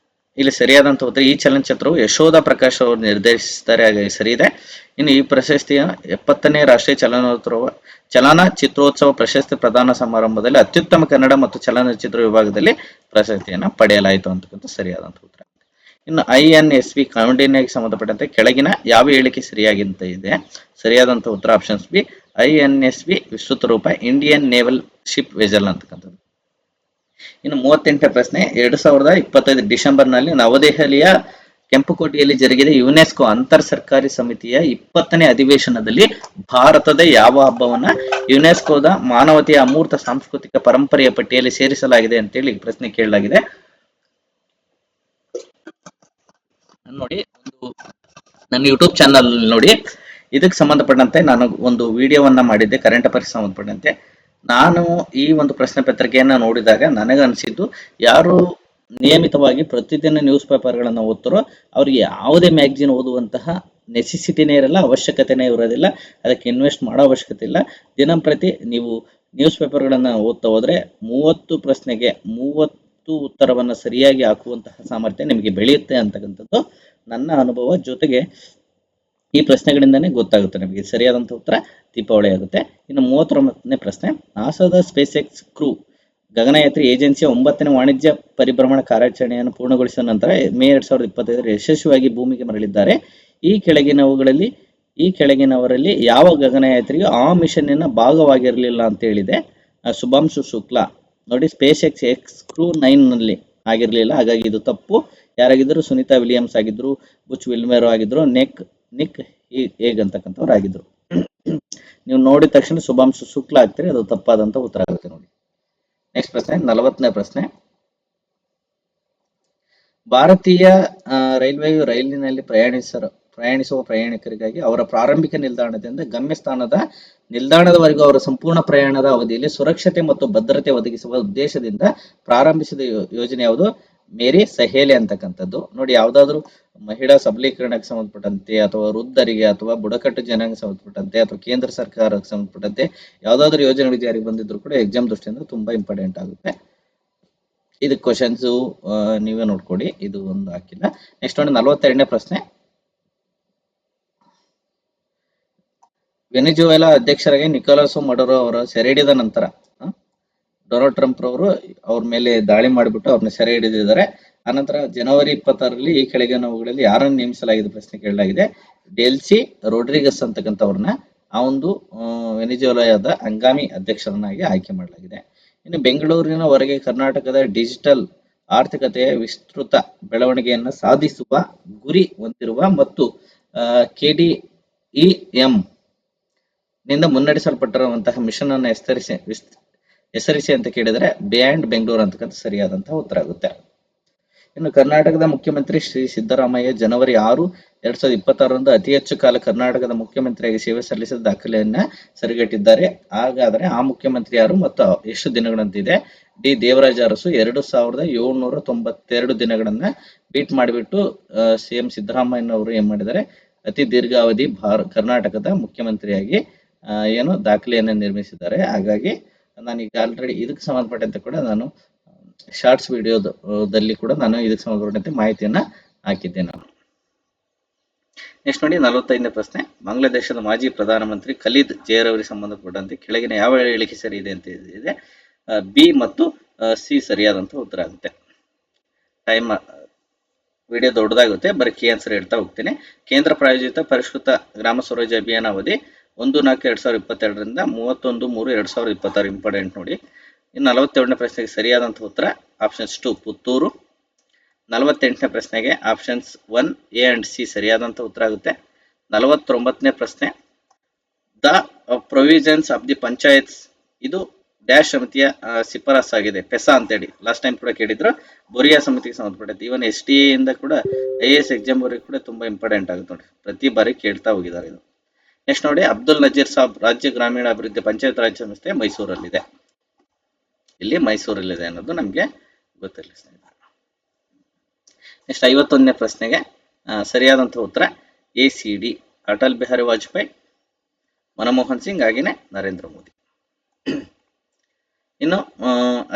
ಇಲ್ಲಿ ಸರಿಯಾದಂತ ಉತ್ತರ ಈ ಚಲನಚಿತ್ರವು ಯಶೋಧ ಪ್ರಕಾಶ್ ಅವರು ನಿರ್ದೇಶಿಸಿದ್ದಾರೆ. ಹಾಗಾಗಿ ಸರಿ ಇದೆ. ಇನ್ನು ಈ ಪ್ರಶಸ್ತಿಯ 70ನೇ ರಾಷ್ಟ್ರೀಯ ಚಲನಚಿತ್ರೋತ್ಸವ ಪ್ರಶಸ್ತಿ ಪ್ರದಾನ ಸಮಾರಂಭದಲ್ಲಿ ಅತ್ಯುತ್ತಮ ಕನ್ನಡ ಮತ್ತು ಚಲನಚಿತ್ರ ವಿಭಾಗದಲ್ಲಿ ಪ್ರಶಸ್ತಿಯನ್ನು ಪಡೆಯಲಾಯಿತು ಅಂತಕ್ಕಂಥ ಸರಿಯಾದಂತ ಉತ್ತರ. ಇನ್ನು INSV ಕೌಂಡಿನ್ಯಕ್ಕೆ ಸಂಬಂಧಪಟ್ಟಂತೆ ಕೆಳಗಿನ ಯಾವ ಹೇಳಿಕೆ ಸರಿಯಾಗಿಂತ ಇದೆ? ಸರಿಯಾದಂತ ಉತ್ತರ ಆಪ್ಷನ್ಸ್ ಬಿ. INSV ವಿಸ್ತೃತ ರೂಪ ಇಂಡಿಯನ್ ನೇವಲ್ ಶಿಪ್ ವೆಸಲ್ ಅಂತಕ್ಕಂಥದ್ದು. ಇನ್ನು 38ನೇ ಪ್ರಶ್ನೆ, 2025 ಡಿಸೆಂಬರ್ನಲ್ಲಿ ನವದೆಹಲಿಯ ಕೆಂಪುಕೋಟೆಯಲ್ಲಿ ಜರುಗಿದ ಯುನೆಸ್ಕೋ ಅಂತರ್ ಸರ್ಕಾರಿ ಸಮಿತಿಯ 20ನೇ ಅಧಿವೇಶನದಲ್ಲಿ ಭಾರತದ ಯಾವ ಹಬ್ಬವನ್ನ ಯುನೆಸ್ಕೋದ ಮಾನವತೆಯ ಅಮೂರ್ತ ಸಾಂಸ್ಕೃತಿಕ ಪರಂಪರೆಯ ಪಟ್ಟಿಯಲ್ಲಿ ಸೇರಿಸಲಾಗಿದೆ ಅಂತೇಳಿ ಪ್ರಶ್ನೆ ಕೇಳಲಾಗಿದೆ. ನೋಡಿ, ನನ್ನ ಯೂಟ್ಯೂಬ್ ಚಾನಲ್ ನೋಡಿ, ಇದಕ್ಕೆ ಸಂಬಂಧಪಟ್ಟಂತೆ ನಾನು ಒಂದು ವಿಡಿಯೋವನ್ನ ಮಾಡಿದ್ದೆ ಕರೆಂಟ್ ಅಫೇರ್ಸ್ ಸಂಬಂಧಪಟ್ಟಂತೆ. ನಾನು ಈ ಒಂದು ಪ್ರಶ್ನೆ ಪತ್ರಿಕೆಯನ್ನ ನೋಡಿದಾಗ ನನಗನ್ಸಿದ್ದು, ಯಾರು ನಿಯಮಿತವಾಗಿ ಪ್ರತಿದಿನ ನ್ಯೂಸ್ ಪೇಪರ್ಗಳನ್ನು ಓದ್ತಾರೋ ಅವ್ರಿಗೆ ಯಾವುದೇ ಮ್ಯಾಗಝಿನ್ ಓದುವಂತಹ ನೆಸೆಸಿಟಿನೇ ಇರಲ್ಲ, ಅವಶ್ಯಕತೆನೇ ಇರೋದಿಲ್ಲ, ಅದಕ್ಕೆ ಇನ್ವೆಸ್ಟ್ ಮಾಡೋ ಅವಶ್ಯಕತೆ ಇಲ್ಲ. ದಿನಂಪ್ರತಿ ನೀವು ನ್ಯೂಸ್ ಪೇಪರ್ಗಳನ್ನು ಓದ್ತಾ ಹೋದ್ರೆ 30 ಪ್ರಶ್ನೆಗೆ 30 ಉತ್ತರವನ್ನು ಸರಿಯಾಗಿ ಹಾಕುವಂತಹ ಸಾಮರ್ಥ್ಯ ನಿಮಗೆ ಬೆಳೆಯುತ್ತೆ ಅಂತಕ್ಕಂಥದ್ದು ನನ್ನ ಅನುಭವ. ಜೊತೆಗೆ ಈ ಪ್ರಶ್ನೆಗಳಿಂದನೇ ಗೊತ್ತಾಗುತ್ತೆ ನಿಮಗೆ ಸರಿಯಾದಂಥ ಉತ್ತರ ದೀಪಾವಳಿ ಆಗುತ್ತೆ. ಇನ್ನು 39ನೇ ಪ್ರಶ್ನೆ, ನಾಸಾದ ಸ್ಪೇಸ್ ಎಕ್ಸ್ ಕ್ರೂ ಗಗನಯಾತ್ರಿ ಏಜೆನ್ಸಿಯ 9ನೇ ವಾಣಿಜ್ಯ ಪರಿಭ್ರಮಣ ಕಾರ್ಯಾಚರಣೆಯನ್ನು ಪೂರ್ಣಗೊಳಿಸಿದ ನಂತರ ಮೇ 2025 ಯಶಸ್ವಿಯಾಗಿ ಭೂಮಿಗೆ ಮರಳಿದ್ದಾರೆ. ಈ ಕೆಳಗಿನವರಲ್ಲಿ ಯಾವ ಗಗನಯಾತ್ರಿಯು ಆ ಮಿಷನ್ನಿನ ಭಾಗವಾಗಿರಲಿಲ್ಲ ಅಂತ ಹೇಳಿದೆ. ಶುಭಾಂಶು ಶುಕ್ಲಾ. ನೋಡಿ, ಸ್ಪೇಸ್ ಎಕ್ಸ್ ಕ್ರೂ 9 ನಲ್ಲಿ ಆಗಿರಲಿಲ್ಲ, ಹಾಗಾಗಿ ಇದು ತಪ್ಪು. ಯಾರಾಗಿದ್ರು? ಸುನೀತಾ ವಿಲಿಯಮ್ಸ್ ಆಗಿದ್ರು, ಬುಚ್ ವಿಲ್ಮೆರೋ ಆಗಿದ್ರು, ನಿಕ್ ಹೇಗ್ ಅಂತಕ್ಕಂಥವ್ರು ಆಗಿದ್ರು. ನೀವು ನೋಡಿದ ತಕ್ಷಣ ಶುಭಾಂಶು ಶುಕ್ಲಾ ಆಗ್ತೀರಿ, ಅದು ತಪ್ಪಾದಂತ ಉತ್ತರ ಆಗುತ್ತೆ. ನೋಡಿ, ನೆಕ್ಸ್ಟ್ ಪ್ರಶ್ನೆ, 40ನೇ ಪ್ರಶ್ನೆ. ಭಾರತೀಯ ರೈಲ್ವೆಯು ರೈಲಿನಲ್ಲಿ ಪ್ರಯಾಣಿಸುವ ಪ್ರಯಾಣಿಕರಿಗಾಗಿ ಅವರ ಪ್ರಾರಂಭಿಕ ನಿಲ್ದಾಣದಿಂದ ಗಮ್ಯಸ್ಥಾನದ ನಿಲ್ದಾಣದವರೆಗೂ ಅವರ ಸಂಪೂರ್ಣ ಪ್ರಯಾಣದ ಅವಧಿಯಲ್ಲಿ ಸುರಕ್ಷತೆ ಮತ್ತು ಭದ್ರತೆ ಒದಗಿಸುವ ಉದ್ದೇಶದಿಂದ ಪ್ರಾರಂಭಿಸಿದ ಯೋಜನೆ ಯಾವುದು? ಮೇರಿ ಸಹೇಲಿ ಅಂತಕ್ಕಂಥದ್ದು. ನೋಡಿ, ಯಾವ್ದಾದ್ರು ಮಹಿಳಾ ಸಬಲೀಕರಣಕ್ಕೆ ಸಂಬಂಧಪಟ್ಟಂತೆ ಅಥವಾ ವೃದ್ಧರಿಗೆ ಅಥವಾ ಬುಡಕಟ್ಟು ಜನಾಂಗಕ್ಕೆ ಸಂಬಂಧಪಟ್ಟಂತೆ ಅಥವಾ ಕೇಂದ್ರ ಸರ್ಕಾರಕ್ಕೆ ಸಂಬಂಧಪಟ್ಟಂತೆ ಯಾವ್ದಾದ್ರು ಯೋಜನೆಗಳು ಜಾರಿಗೆ ಬಂದಿದ್ರು ಕೂಡ ಎಕ್ಸಾಮ್ ದೃಷ್ಟಿಯಿಂದ ತುಂಬಾ ಇಂಪಾರ್ಟೆಂಟ್ ಆಗುತ್ತೆ. ಇದಕ್ಕೆ ಕ್ವಶನ್ಸ್ ನೀವೇ ನೋಡ್ಕೊಡಿ, ಇದು ಒಂದು ಹಾಕಿಲ್ಲ. ನೆಕ್ಸ್ಟ್ ನೋಡಿ, 42ನೇ ಪ್ರಶ್ನೆ. ವೆನಿಜುವೆಲಾ ಅಧ್ಯಕ್ಷರಾಗಿ ನಿಕೋಲಸ್ ಮಡುರೋ ಅವರು ಸೆರೆ ಹಿಡಿದ ನಂತರ ಡೊನಾಲ್ಡ್ ಟ್ರಂಪ್ ರವರು ಅವ್ರ ಮೇಲೆ ದಾಳಿ ಮಾಡಿಬಿಟ್ಟು ಅವ್ರನ್ನ ಸೆರೆ ಹಿಡಿದಿದ್ದಾರೆ. ಆನಂತರ ಜನವರಿ 26ರಲ್ಲಿ ಈ ಕೆಳಗಿನವುಗಳಲ್ಲಿ ಯಾರನ್ನು ನೇಮಿಸಲಾಗಿದೆ ಪ್ರಶ್ನೆ ಕೇಳಲಾಗಿದೆ. ಡೆಲ್ಸಿ ರೊಡ್ರಿಗಸ್ ಅಂತಕ್ಕಂಥವ್ರನ್ನ ಆ ಒಂದು ವೆನಿಜುವೆಲಾದ ಹಂಗಾಮಿ ಅಧ್ಯಕ್ಷರನ್ನಾಗಿ ಆಯ್ಕೆ ಮಾಡಲಾಗಿದೆ. ಇನ್ನು ಬೆಂಗಳೂರಿನ ಹೊರಗೆ ಕರ್ನಾಟಕದ ಡಿಜಿಟಲ್ ಆರ್ಥಿಕತೆಯ ವಿಸ್ತೃತ ಬೆಳವಣಿಗೆಯನ್ನು ಸಾಧಿಸುವ ಗುರಿ ಹೊಂದಿರುವ ಮತ್ತು KDEM ನಿಂದ ಮುನ್ನಡೆಸಲ್ಪಟ್ಟಿರುವಂತಹ ಮಿಷನ್ ಅನ್ನು ಹೆಸರಿಸಿ ಅಂತ ಕೇಳಿದರೆ ಬಿಯಾಂಡ್ ಬೆಂಗಳೂರು ಅಂತಕ್ಕಂಥ ಸರಿಯಾದಂತಹ ಉತ್ತರ ಆಗುತ್ತೆ. ಇನ್ನು ಕರ್ನಾಟಕದ ಮುಖ್ಯಮಂತ್ರಿ ಶ್ರೀ ಸಿದ್ದರಾಮಯ್ಯ ಜನವರಿ 6, 2026ರಂದು ಅತಿ ಹೆಚ್ಚು ಕಾಲ ಕರ್ನಾಟಕದ ಮುಖ್ಯಮಂತ್ರಿಯಾಗಿ ಸೇವೆ ಸಲ್ಲಿಸಿದ ದಾಖಲೆಯನ್ನ ಸರಿಗಟ್ಟಿದ್ದಾರೆ. ಹಾಗಾದ್ರೆ ಆ ಮುಖ್ಯಮಂತ್ರಿ ಯಾರು ಮತ್ತು ಎಷ್ಟು ದಿನಗಳಂತಿದೆ? ಡಿ ದೇವರಾಜ ಅರಸು 2792 ದಿನಗಳನ್ನ ಬೀಟ್ ಮಾಡಿಬಿಟ್ಟು CM ಸಿದ್ದರಾಮಯ್ಯನವರು ಏನ್ ಮಾಡಿದ್ದಾರೆ? ಅತಿ ದೀರ್ಘಾವಧಿ ಕರ್ನಾಟಕದ ಮುಖ್ಯಮಂತ್ರಿಯಾಗಿ ಏನು ದಾಖಲೆಯನ್ನು ನಿರ್ಮಿಸಿದ್ದಾರೆ. ಹಾಗಾಗಿ ನಾನು ಈಗ ಆಲ್ರೆಡಿ ಇದಕ್ಕೆ ಸಂಬಂಧಪಟ್ಟಂತೆ ಕೂಡ ನಾನು ಶಾರ್ಟ್ಸ್ ವಿಡಿಯೋದಲ್ಲಿ ಕೂಡ ನಾನು ಇದಕ್ಕೆ ಸಂಬಂಧಪಟ್ಟಂತೆ ಮಾಹಿತಿಯನ್ನ ಹಾಕಿದ್ದೆ ನಾನು. ನೆಕ್ಸ್ಟ್ ನೋಡಿ, 45ನೇ ಪ್ರಶ್ನೆ. ಬಾಂಗ್ಲಾದೇಶದ ಮಾಜಿ ಪ್ರಧಾನಮಂತ್ರಿ ಖಲೀದ್ ಜೇರ್ ಅವರಿಗೆ ಸಂಬಂಧಪಟ್ಟಂತೆ ಕೆಳಗಿನ ಯಾವ ಹೇಳಿಕೆ ಸರಿ ಇದೆ ಅಂತ ಇದೆ? ಬಿ ಮತ್ತು ಸಿ ಸರಿಯಾದಂತ ಉತ್ತರ ಆಗುತ್ತೆ. ಟೈಮ್ ವಿಡಿಯೋ ದೊಡ್ಡದಾಗುತ್ತೆ, ಬರೀ ಕೀ ಆನ್ಸರ್ ಹೇಳ್ತಾ ಹೋಗ್ತೀನಿ. ಕೇಂದ್ರ ಪ್ರಾಯೋಜಿತ ಪರಿಷ್ಕೃತ ಗ್ರಾಮ ಸ್ವರಾಜ್ಯ ಅಭಿಯಾನ ಅವಧಿ 1/4/2022ರಿಂದ 31/3/2026 ಇಂಪಾರ್ಟೆಂಟ್ ನೋಡಿ. ಇನ್ನು 47ನೇ ಪ್ರಶ್ನೆಗೆ ಸರಿಯಾದಂತಹ ಉತ್ತರ ಆಪ್ಷನ್ಸ್ 2 ಪುತ್ತೂರು. 48ನೇ ಪ್ರಶ್ನೆಗೆ ಆಪ್ಷನ್ಸ್ 1 ಎ ಅಂಡ್ ಸಿ ಸರಿಯಾದಂತಹ ಉತ್ತರ ಆಗುತ್ತೆ. 49ನೇ ಪ್ರಶ್ನೆ, the provisions of the panchayats ಇದು ಡ್ಯಾಶ್ ಸಮಿತಿಯ ಶಿಫಾರಸ್ ಆಗಿದೆ, ಪೆಸಾ ಅಂತೇಳಿ ಲಾಸ್ಟ್ ಟೈಮ್ ಕೂಡ ಕೇಳಿದ್ರು. ಬೊರಿಯಾ ಸಮಿತಿಗೆ ಸಂಬಂಧಪಟ್ಟಂತೆ ಇವನ್ STA ಇಂದ ಕೂಡ IAS ಎಕ್ಸಾಮ್ ವರೆಗೂ ಕೂಡ ತುಂಬಾ ಇಂಪಾರ್ಟೆಂಟ್ ಆಗುತ್ತೆ ನೋಡಿ, ಪ್ರತಿ ಬಾರಿ ಕೇಳ್ತಾ ಹೋಗಿದ್ದಾರೆ ಇದು. ನೆಕ್ಸ್ಟ್ ನೋಡಿ, ಅಬ್ದುಲ್ ನಜೀರ್ ಸಾಬ್ ರಾಜ್ಯ ಗ್ರಾಮೀಣ ಅಭಿವೃದ್ಧಿ ಪಂಚಾಯತ್ ರಾಜ್ ಸಂಸ್ಥೆ ಮೈಸೂರಲ್ಲಿದೆ. ಇಲ್ಲಿ ಮೈಸೂರಲ್ಲಿದೆ ಅನ್ನೋದು ನಮಗೆ ಗೊತ್ತಿರಲಿ ಸ್ನೇಹಿತರೆ. ನೆಕ್ಸ್ಟ್ 51ನೇ ಪ್ರಶ್ನೆಗೆ ಸರಿಯಾದಂತಹ ಉತ್ತರ ACD ಅಟಲ್ ಬಿಹಾರಿ ವಾಜಪೇಯಿ, ಮನಮೋಹನ್ ಸಿಂಗ್, ಹಾಗೇನೆ ನರೇಂದ್ರ ಮೋದಿ. ಇನ್ನು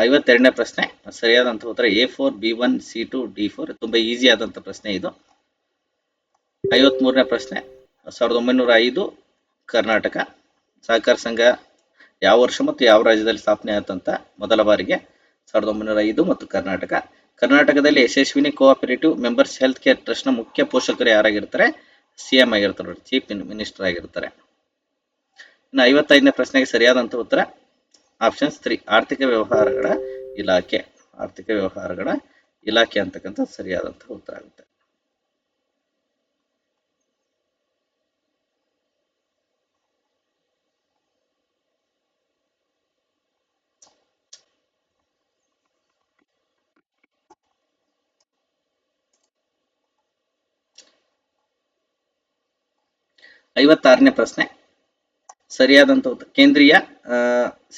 52ನೇ ಪ್ರಶ್ನೆ ಸರಿಯಾದಂತಹ ಉತ್ತರ A4 B1 C2 D4. ತುಂಬಾ ಈಸಿ ಆದಂತ ಪ್ರಶ್ನೆ ಇದು. 53ನೇ ಪ್ರಶ್ನೆ, 1905 ಕರ್ನಾಟಕ ಸಹಕಾರ ಸಂಘ ಯಾವ ವರ್ಷ ಮತ್ತು ಯಾವ ರಾಜ್ಯದಲ್ಲಿ ಸ್ಥಾಪನೆ ಆಯ್ತಂತ ಮೊದಲ ಬಾರಿಗೆ? 1905 ಮತ್ತು ಕರ್ನಾಟಕದಲ್ಲಿ Yashasvini cooperative members health care trust ನ ಮುಖ್ಯ ಪೋಷಕರು ಯಾರಾಗಿರ್ತಾರೆ? CM ಆಗಿರ್ತಾರೆ, ಚೀಫ್ ಮಿನಿಸ್ಟರ್ ಆಗಿರ್ತಾರೆ. ಇನ್ನು 55ನೇ ಪ್ರಶ್ನೆಗೆ ಸರಿಯಾದಂತಹ ಉತ್ತರ ಆಪ್ಷನ್ಸ್ 3 ಆರ್ಥಿಕ ವ್ಯವಹಾರಗಳ ಇಲಾಖೆ ಅಂತಕ್ಕಂಥ ಸರಿಯಾದಂತಹ ಉತ್ತರ ಆಗುತ್ತೆ. ಐವತ್ತಾರನೇ ಪ್ರಶ್ನೆ, ಸರಿಯಾದಂತ ಉತ್ತರ ಕೇಂದ್ರೀಯ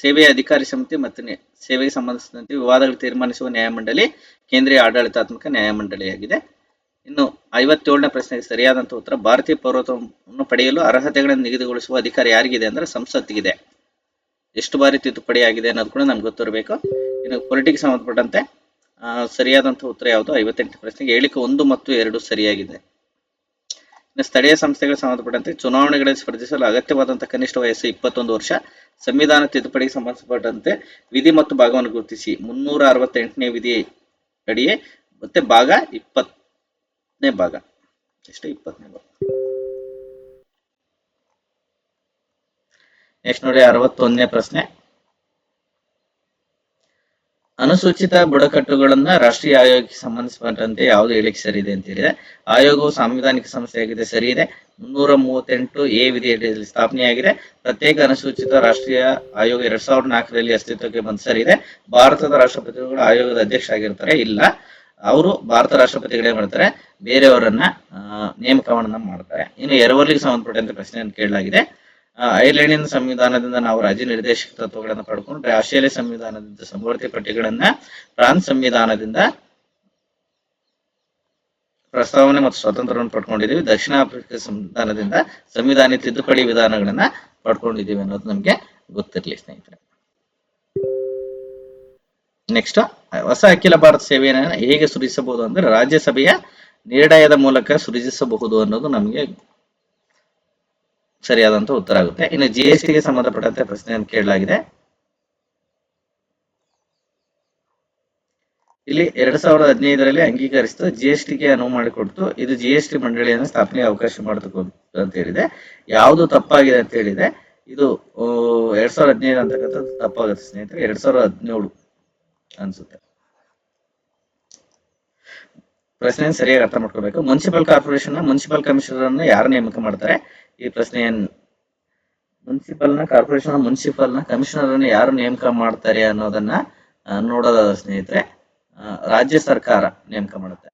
ಸೇವೆಯ ಅಧಿಕಾರಿ ಸಮಿತಿ ಮತ್ತು ಸೇವೆಗೆ ಸಂಬಂಧಿಸಿದಂತೆ ವಿವಾದಗಳು ತೀರ್ಮಾನಿಸುವ ನ್ಯಾಯಮಂಡಳಿ ಕೇಂದ್ರೀಯ ಆಡಳಿತಾತ್ಮಕ ನ್ಯಾಯಮಂಡಳಿಯಾಗಿದೆ. ಇನ್ನು 57ನೇ ಪ್ರಶ್ನೆಗೆ ಸರಿಯಾದಂತ ಉತ್ತರ ಭಾರತೀಯ ಪೌರತ್ವವನ್ನು ಪಡೆಯಲು ಅರ್ಹತೆಗಳನ್ನು ನಿಗದಿಗೊಳಿಸುವ ಅಧಿಕಾರ ಯಾರಿಗಿದೆ ಅಂದ್ರೆ ಸಂಸತ್ತಿಗಿದೆ. ಎಷ್ಟು ಬಾರಿ ತಿದ್ದುಪಡಿ ಆಗಿದೆ ಅನ್ನೋದು ಕೂಡ ನಮ್ಗೆ ಗೊತ್ತಿರಬೇಕು. ಇನ್ನು ಪೊಲಿಟಿಕ್ಸ್ ಸಂಬಂಧಪಟ್ಟಂತೆ ಸರಿಯಾದಂತ ಉತ್ತರ ಯಾವುದು? 58ನೇ ಪ್ರಶ್ನೆಗೆ ಹೇಳಿಕೆ 1 ಮತ್ತು 2 ಸರಿಯಾಗಿದೆ. ಇನ್ನು ಸ್ಥಳೀಯ ಸಂಸ್ಥೆಗಳಿಗೆ ಸಂಬಂಧಪಟ್ಟಂತೆ ಚುನಾವಣೆಗಳಲ್ಲಿ ಸ್ಪರ್ಧಿಸಲು ಅಗತ್ಯವಾದಂತಹ ಕನಿಷ್ಠ ವಯಸ್ಸು 21 ವರ್ಷ. ಸಂವಿಧಾನ ತಿದ್ದುಪಡಿಗೆ ಸಂಬಂಧಪಟ್ಟಂತೆ ವಿಧಿ ಮತ್ತು ಭಾಗವನ್ನು ಗುರುತಿಸಿ 368ನೇ ವಿಧಿ ಅಡಿಯೇ ಮತ್ತೆ ಭಾಗ 20ನೇ ಭಾಗ ಎಷ್ಟು 20ನೇ ಭಾಗ. ನೆಕ್ಸ್ಟ್ ನೋಡಿ 61ನೇ ಪ್ರಶ್ನೆ ಅನುಸೂಚಿತ ಬುಡಕಟ್ಟುಗಳನ್ನ ರಾಷ್ಟ್ರೀಯ ಆಯೋಗಕ್ಕೆ ಸಂಬಂಧಿಸಿದಂತೆ ಯಾವುದು ಹೇಳಿಕೆ ಸರಿ ಇದೆ ಅಂತ ಹೇಳಿದೆ. ಆಯೋಗವು ಸಾಂವಿಧಾನಿಕ ಸಂಸ್ಥೆಯಾಗಿದೆ, ಸರಿ ಇದೆ. 338 ವಿಧಿಯಲ್ಲಿ ಸ್ಥಾಪನೆಯಾಗಿದೆ. ಪ್ರತ್ಯೇಕ ಅನುಸೂಚಿತ ರಾಷ್ಟ್ರೀಯ ಆಯೋಗ 2004ರಲ್ಲಿ ಅಸ್ತಿತ್ವಕ್ಕೆ ಬಂದ, ಸರಿ ಇದೆ. ಭಾರತದ ರಾಷ್ಟ್ರಪತಿಗಳು ಆಯೋಗದ ಅಧ್ಯಕ್ಷ ಆಗಿರ್ತಾರೆ, ಇಲ್ಲ. ಅವರು ಭಾರತ ರಾಷ್ಟ್ರಪತಿಗಳೇ ಮಾಡ್ತಾರೆ, ಬೇರೆಯವರನ್ನ ನೇಮಕವನ್ನ ಮಾಡ್ತಾರೆ. ಇನ್ನು ಎರವಲಿಗೆ ಸಂಬಂಧಪಟ್ಟಂತೆ ಪ್ರಶ್ನೆಯನ್ನು ಕೇಳಲಾಗಿದೆ. ಐರ್ಲೆಂಡಿನ ಸಂವಿಧಾನದಿಂದ ನಾವು ರಾಜ್ಯ ನಿರ್ದೇಶಕ ತತ್ವಗಳನ್ನು ಪಡ್ಕೊಂಡು ಆಸ್ಟ್ರೇಲಿಯಾ ಸಂವಿಧಾನದಿಂದ ಸಮವರ್ತಿ ಪಟ್ಟಿಗಳನ್ನ, ಫ್ರಾನ್ಸ್ ಸಂವಿಧಾನದಿಂದ ಪ್ರಸ್ತಾವನೆ ಮತ್ತು ಸ್ವಾತಂತ್ರ್ಯವನ್ನು ಪಡ್ಕೊಂಡಿದ್ದೀವಿ. ದಕ್ಷಿಣ ಆಫ್ರಿಕಾ ಸಂವಿಧಾನದಿಂದ ಸಂವಿಧಾನ ತಿದ್ದುಪಡಿ ವಿಧಾನಗಳನ್ನ ಪಡ್ಕೊಂಡಿದ್ದೀವಿ ಅನ್ನೋದು ನಮ್ಗೆ ಗೊತ್ತಿರಲಿ ಸ್ನೇಹಿತರೆ. ನೆಕ್ಸ್ಟ್ ಹೊಸ ಅಖಿಲ ಭಾರತ ಸೇವೆಯನ್ನು ಹೇಗೆ ಸೃಜಿಸಬಹುದು ಅಂದ್ರೆ ರಾಜ್ಯಸಭೆಯ ನಿರ್ಣಯದ ಮೂಲಕ ಸೃಜಿಸಬಹುದು ಅನ್ನೋದು ನಮಗೆ ಸರಿಯಾದಂತ ಉತ್ತರ ಆಗುತ್ತೆ. ಇನ್ನು ಜಿಎಸ್ಟಿಗೆ ಸಂಬಂಧಪಟ್ಟಂತೆ ಪ್ರಶ್ನೆಯನ್ನು ಕೇಳಲಾಗಿದೆ. ಇಲ್ಲಿ 2015ರಲ್ಲಿ ಅಂಗೀಕರಿಸಿತು, ಜಿಎಸ್ಟಿಗೆ ಅನುವು ಮಾಡಿಕೊಡ್ತು. ಇದು ಜಿಎಸ್ಟಿ ಮಂಡಳಿಯನ್ನು ಸ್ಥಾಪನೆಗೆ ಅವಕಾಶ ಮಾಡಿತು ಅಂತ ಹೇಳಿದೆ. ಯಾವುದು ತಪ್ಪಾಗಿದೆ ಅಂತ ಹೇಳಿದೆ. ಇದು 2015 ಅಂತಕ್ಕಂಥದ್ದು ತಪ್ಪಾಗುತ್ತೆ ಸ್ನೇಹಿತರೆ, 2017 ಅನ್ಸುತ್ತೆ. ಪ್ರಶ್ನೆ ಸರಿಯಾಗಿ ಅರ್ಥ ಮಾಡ್ಕೋಬೇಕು. ಮುನ್ಸಿಪಲ್ ಕಾರ್ಪೊರೇಷನ್ ಮುನ್ಸಿಪಲ್ ಕಮಿಷನರ್ ಅನ್ನು ಯಾರು ನೇಮಕ ಮಾಡ್ತಾರೆ? ಈ ಪ್ರಶ್ನೆಯನ್ನು ಮುನ್ಸಿಪಲ್ನ ಕಮಿಷನರ್ ಅನ್ನು ಯಾರು ನೇಮಕ ಮಾಡ್ತಾರೆ ಅನ್ನೋದನ್ನ ನೋಡೋದಾದ ಸ್ನೇಹಿತರೆ, ರಾಜ್ಯ ಸರ್ಕಾರ ನೇಮಕ ಮಾಡುತ್ತೆ.